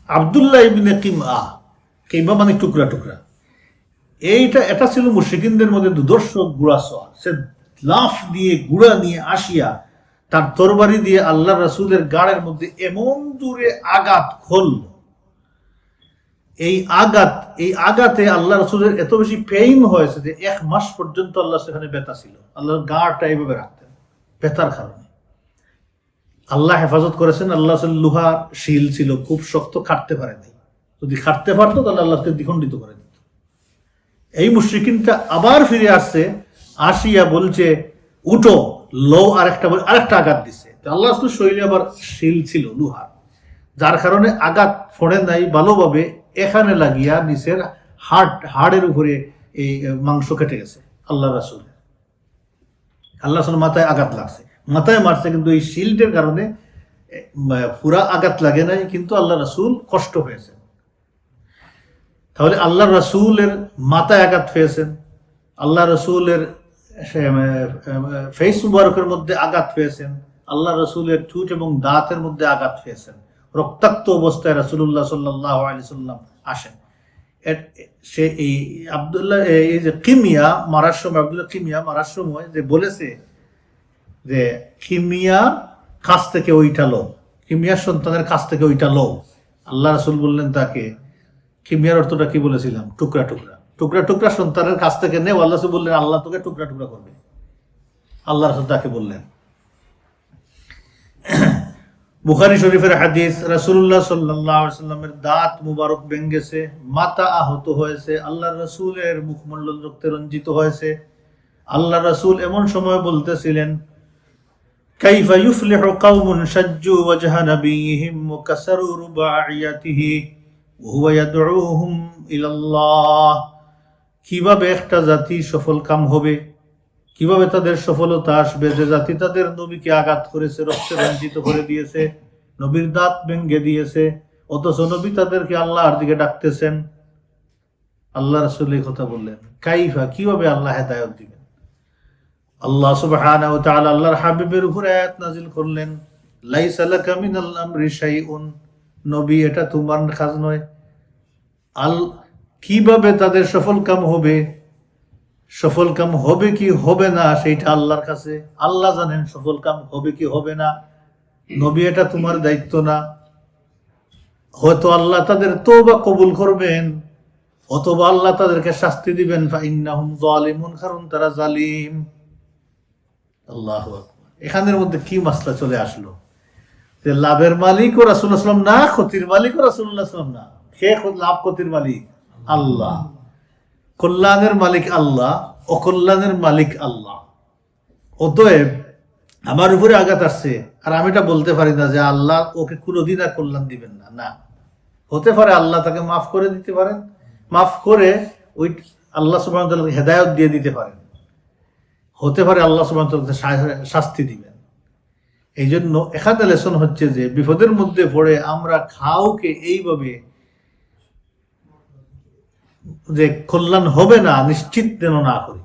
আব্দুল্লাহ ইবনে কিমা মানে টুকরা টুকরা, এটা ছিল মুশরিকিনদের মধ্যে দুর্ধর্ষ গুড়াসোয়া। সে লাফ দিয়ে গুড়া নিয়ে আসিয়া তার তরবারি দিয়ে আল্লাহ রাসূলের গাড়ের মধ্যে এমন দূরে আঘাত করল, এই আঘাতে আল্লাহ রাসূলের এত বেশি পেইন হয়েছে যে 1 মাস পর্যন্ত আল্লাহ সেখানে ব্যথা ছিল। আল্লাহর গাড়টা এইভাবে রাখতেন ব্যথার কারণে। আল্লাহ হেফাজত করেছেন। আল্লাহ লোহার শিল ছিল, খুব শক্ত, খাটতে পারেনি। যদি খাটতে পারতো তাহলে আল্লাহকে দ্বিখণ্ডিত করে দিত। এই মুশরিকিনটা আবার ফিরে আসছে, আসিয়া বলছে উঠো, লো আরেকটা আঘাত দিচ্ছে। আল্লাহ রাসূল শরীরে আবার শিল ছিল লোহার, যার কারণে আঘাত ফোড়ে নাই ভালোভাবে, এখানে লাগিয়া নিচের হাড়ের উপরে এই মাংস কেটে গেছে। আল্লাহ রাসূল মাথায় আঘাত লাগছে, মাথায় মারছে, কিন্তু এই শিল্ডের কারণে পুরা আঘাত লাগে নাই, কিন্তু আল্লাহ রাসূল কষ্ট হয়েছে। তাহলে আল্লাহ রাসূলের মাথায় আঘাত পেয়েছেন, আল্লাহ রাসূলের ফেস মুবারকের মধ্যে আঘাত পেয়েছেন, আল্লাহ রাসূলের ঠোঁট এবং দাঁতের মধ্যে আঘাত পেয়েছেন। রক্তাক্ত অবস্থায় রাসূলুল্লাহ সাল্লাল্লাহু আলাইহি সাল্লাম আসেন। সে এই আব্দুল্লাহ এই যে কিমিয়া মারার সময়, আব্দুল্লাহ কিমিয়া মারার সময় যে বলেছে যে কিমিয়ার কাছ থেকে ওইটা লো, কিমিয়ার সন্তানের কাছ থেকে ওইটা লো। আল্লাহ রাসূল বললেন তাকে, কিমিয়ার অর্থটা কি বলেছিলাম? টুকরা টুকরা টুকরা টুকরা সন্তানের কাছ থেকে নে। আল্লাহ রাসূল বললেন আল্লাহ তোকে টুকরা টুকরা করবে। আল্লাহ রাসূল তাকে বললেন। বুখারী শরীফের হাদিস, রাসূলুল্লাহ সাল্লাল্লাহু আলাইহি ওয়াসাল্লামের দাঁত মুবারক ভেঙেছে, মাথা আহত হয়েছে, আল্লাহ রাসূলের মুখমণ্ডল রক্তে রঞ্জিত হয়েছে। আল্লাহ রাসূল এমন সময় বলতেছিলেন, কাইফা ইউফলিহু কওমুন শাজ্জু ওয়াজহা নবিয়িহিম ওয়া কাসারু রুবাইয়াতিহি ওয়া হুয়া ইয়াদউহুম ইলাল্লাহ। কিভাবে একটা জাতি সফল কাম হবে, কিভাবে তাদের সফলতা আসবে যে জাতি তাদের নবীকে আঘাত করেছে, রক্তে রঞ্জিত করে দিয়েছে, নবীর দাঁত ভেঙে দিয়েছে, অথচ নবী তাদেরকে আল্লাহর দিকে ডাকতেছেন। আল্লাহ রাসূল এই কথা বললেন। কাইফা, কিভাবে আল্লাহ হেদায়েত দিবেন? আল্লাহ সুবহানাহু ওয়া তাআলা আল্লাহর হাবিবের উপরে আয়াত নাযিল করলেন, লাইসা লাকা মিনাল আমরি শাইউন, নবী এটা তোমার কাজ নয়। কিভাবে তাদের সফল কাম হবে, সফল কাম হবে কি হবে না সেটা আল্লাহর কাছে, আল্লাহ জানেন সফল কাম হবে কি হবে না। নবী এটা তোমার দায়িত্ব না। হয়তো আল্লাহ তাদের তওবা কবুল করবেন, অথবা আল্লাহ তাদেরকে শাস্তি দিবেন, ফাইন্নাহুম যালিমুন, কারণ তারা জালিম। আল্লাহু আকবার। এখানের মধ্যে কি মাসলা চলে আসলো যে লাভের মালিক ও রাসূলুল্লাহ সাল্লাল্লাহু আলাইহি ওয়াসাল্লাম না, ক্ষতির মালিক ও রাসূলুল্লাহ সাল্লাল্লাহু আলাইহি ওয়াসাল্লাম না। কে লাভ ক্ষতির মালিক? আল্লাহ। কল্যাণের মালিক আল্লাহ, অকল্যাণের মালিক আল্লাহ। অতএব আমার উপরে আঘাত আসছে আর আমি এটা বলতে পারি না যে আল্লাহ ওকে কোনোদিন আর কল্যাণ দিবেন না। না, হতে পারে আল্লাহ তাকে মাফ করে দিতে পারেন, মাফ করে ওই আল্লাহ সুবহানাহু ওয়া তাআলা হেদায়েত দিয়ে দিতে পারেন। হতে পারে আল্লাহ সুবহানাহু ওয়া তাআলা শাস্তি দিবেন। এই জন্য এখানে লেসন হচ্ছে যে বিপদের মধ্যে পড়ে আমরা কাউকে এইভাবে যে কল্যাণ হবে না নিশ্চিত যেন না করি।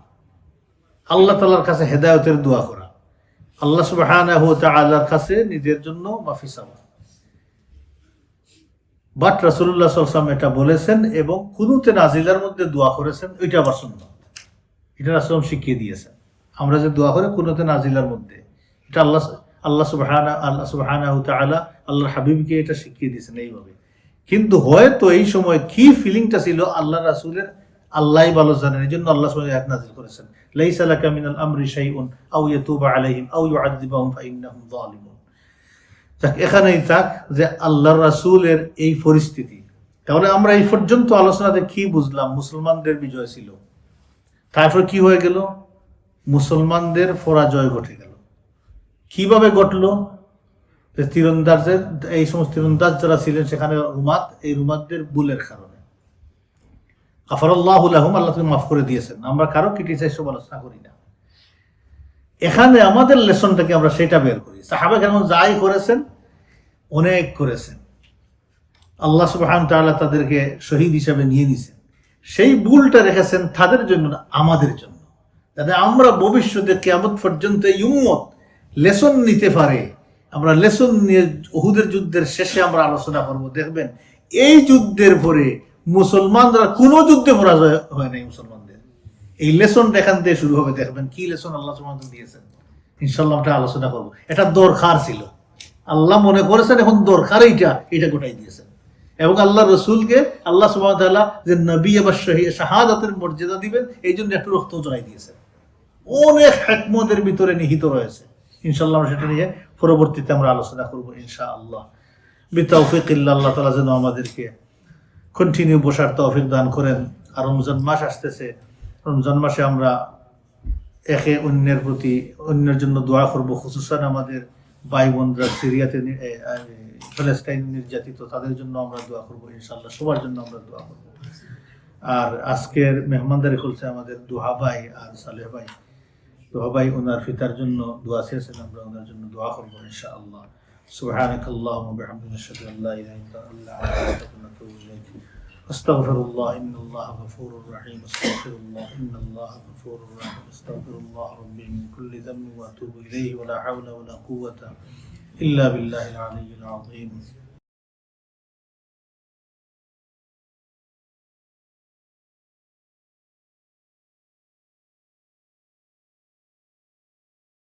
আল্লাহ তাআলার কাছে হেদায়েতের দোয়া করা, আল্লাহ সুবহানাহু ওয়া তাআলার কাছে নিজের জন্য মাফি চাওয়া। বাট রাসূলুল্লাহ সাল্লাল্লাহু আলাইহি ওয়াসাল্লাম এটা বলেছেন এবং কুনুতে নাজিলার মধ্যে দোয়া করেছেন, ওইটা আবার সুন্নাত। এটা রাসূল শিখিয়ে দিয়েছেন। আমরা যে দোয়া করি কুনুতে নাজিলার মধ্যে, এটা আল্লাহ সুবহানাহু ওয়া তাআলা আল্লাহর হাবিবকে এটা শিখিয়ে দিয়েছেন এইভাবে। কিন্তু হয়তো এই সময় কি ফিলিংটা ছিল আল্লাহ রাসূলের আল্লাহই ভালো জানেন। এই জন্য আল্লাহ সুবহানাহু ওয়া তাআলা আয়াত নাযিল করেছেন, লাইসা লাকা মিনাল আমরি শাইউন আও ইয়াতুবা আলাইহিম আও ইউআযযিবাহুম ফাইন্নাহুম যালিমুন। যাক, এখানেই থাক যে আল্লাহর রাসূলের এই পরিস্থিতি। তাহলে আমরা এই পর্যন্ত আলোচনাতে কি বুঝলাম? মুসলমানদের বিজয় ছিল। তারপর কি হয়ে গেল? মুসলমানদের পরাজয় ঘটে গেল। কিভাবে ঘটলো? তীরন্দাজের এই সমস্ত তীরন্দাজ যারা ছিলেন সেখানে রুমাত, এই রুমাতদের ভুলের কারণে। গাফারাল্লাহু লাহুম, আল্লাহ তাআলা মাফ করে দিয়েছেন। আমরা কারো ক্রিটিসাইজ আলোচনা করি না। এখানে আমাদের লেসনটাকে আমরা সেটা বের করি। সাহাবা কেমন যাই করেছেন, অনেক করেছেন, আল্লাহ সুবহানাহু ওয়া তাআলা তাদেরকে শহীদ হিসেবে নিয়ে নিয়েছেন। সেই ভুলটা রেখেছেন তাদের জন্য না, আমাদের জন্য। যাতে আমরা ভবিষ্যতে কিয়ামত পর্যন্ত এই উম্মত লেসন নিতে পারে। আমরা লেসন নিয়ে উহুদের যুদ্ধের শেষে আমরা আলোচনা করব, দেখবেন এই যুদ্ধের পরে মুসলমানরা কোনো যুদ্ধে পরাজয় হয় নাই মুসলমানদের। এই লেসনটা এখান থেকে শুরু হবে, দেখবেন কি লেসন আল্লাহ সুবহানাহু ওয়া তাআলা দিয়েছেন। ইনশাআল্লাহ আমরা আলোচনা করব। এটা দরকার ছিল, আল্লাহ মনে করেছেন এখন দরকার, এটা গোটাই দিয়েছেন। এবং আল্লাহ রসুলকে আল্লাহ সুবহানাহু ওয়া তাআলা যে নবী এবং শাহাদাতের মর্যাদা দিবেন, এই জন্য একটু রক্ত জড়াই দিয়েছেন। অনেক হিকমতের ভিতরে নিহিত রয়েছে। ইনশাআল্লাহ আমরা সেটা নিয়ে পরবর্তীতে আমরা আলোচনা করব ইনশাআল্লাহ। বিতাওফিকিল্লাহ, আল্লাহ তাআলা যেন আমাদেরকে কন্টিনিউ বসার তৌফিক দান করেন। আর রমজান মাস আসতেছে, রমজান মাসে আমরা একে অন্যের প্রতি অন্যের জন্য দোয়া করব। খুসুসান আমাদের ভাই বোনরা সিরিয়াতে প্যালেস্টাইন নির্যাতিত, তাদের জন্য আমরা দোয়া করব ইনশাআল্লাহ। সবার জন্য আমরা দোয়া করব। আর আজকের মেহমানদারি করছে আমাদের দুহা ভাই আর সালেহ ভাই। দুহা ভাই ওনার পিতার জন্য দোয়া চেয়েছেন, আমরা ওনার জন্য দোয়া করব ইনশাআল্লাহ। সুবহানাকাল্লাহুম্মা ওয়া বিহামদিকা আশহাদু আল্লা ইলাহা ইল্লা আনতা আস্তাগফিরুকা ওয়া আতুবু ইলাইক। আস্তাগফিরুল্লাহ ইন্নাল্লাহা গফুরুর রাহিম। আস্তাগফিরুল্লাহ ইন্নাল্লাহা গফুরুর রাহিম। আস্তাগফিরুল্লাহ রাব্বি মিন কুল্লি যামবিন ওয়া আতুবু ইলাইহি ওয়া লা হাওলা ওয়া লা কুওয়াতা ইল্লা বিল্লাহিল আলিয়্যিল আযীম।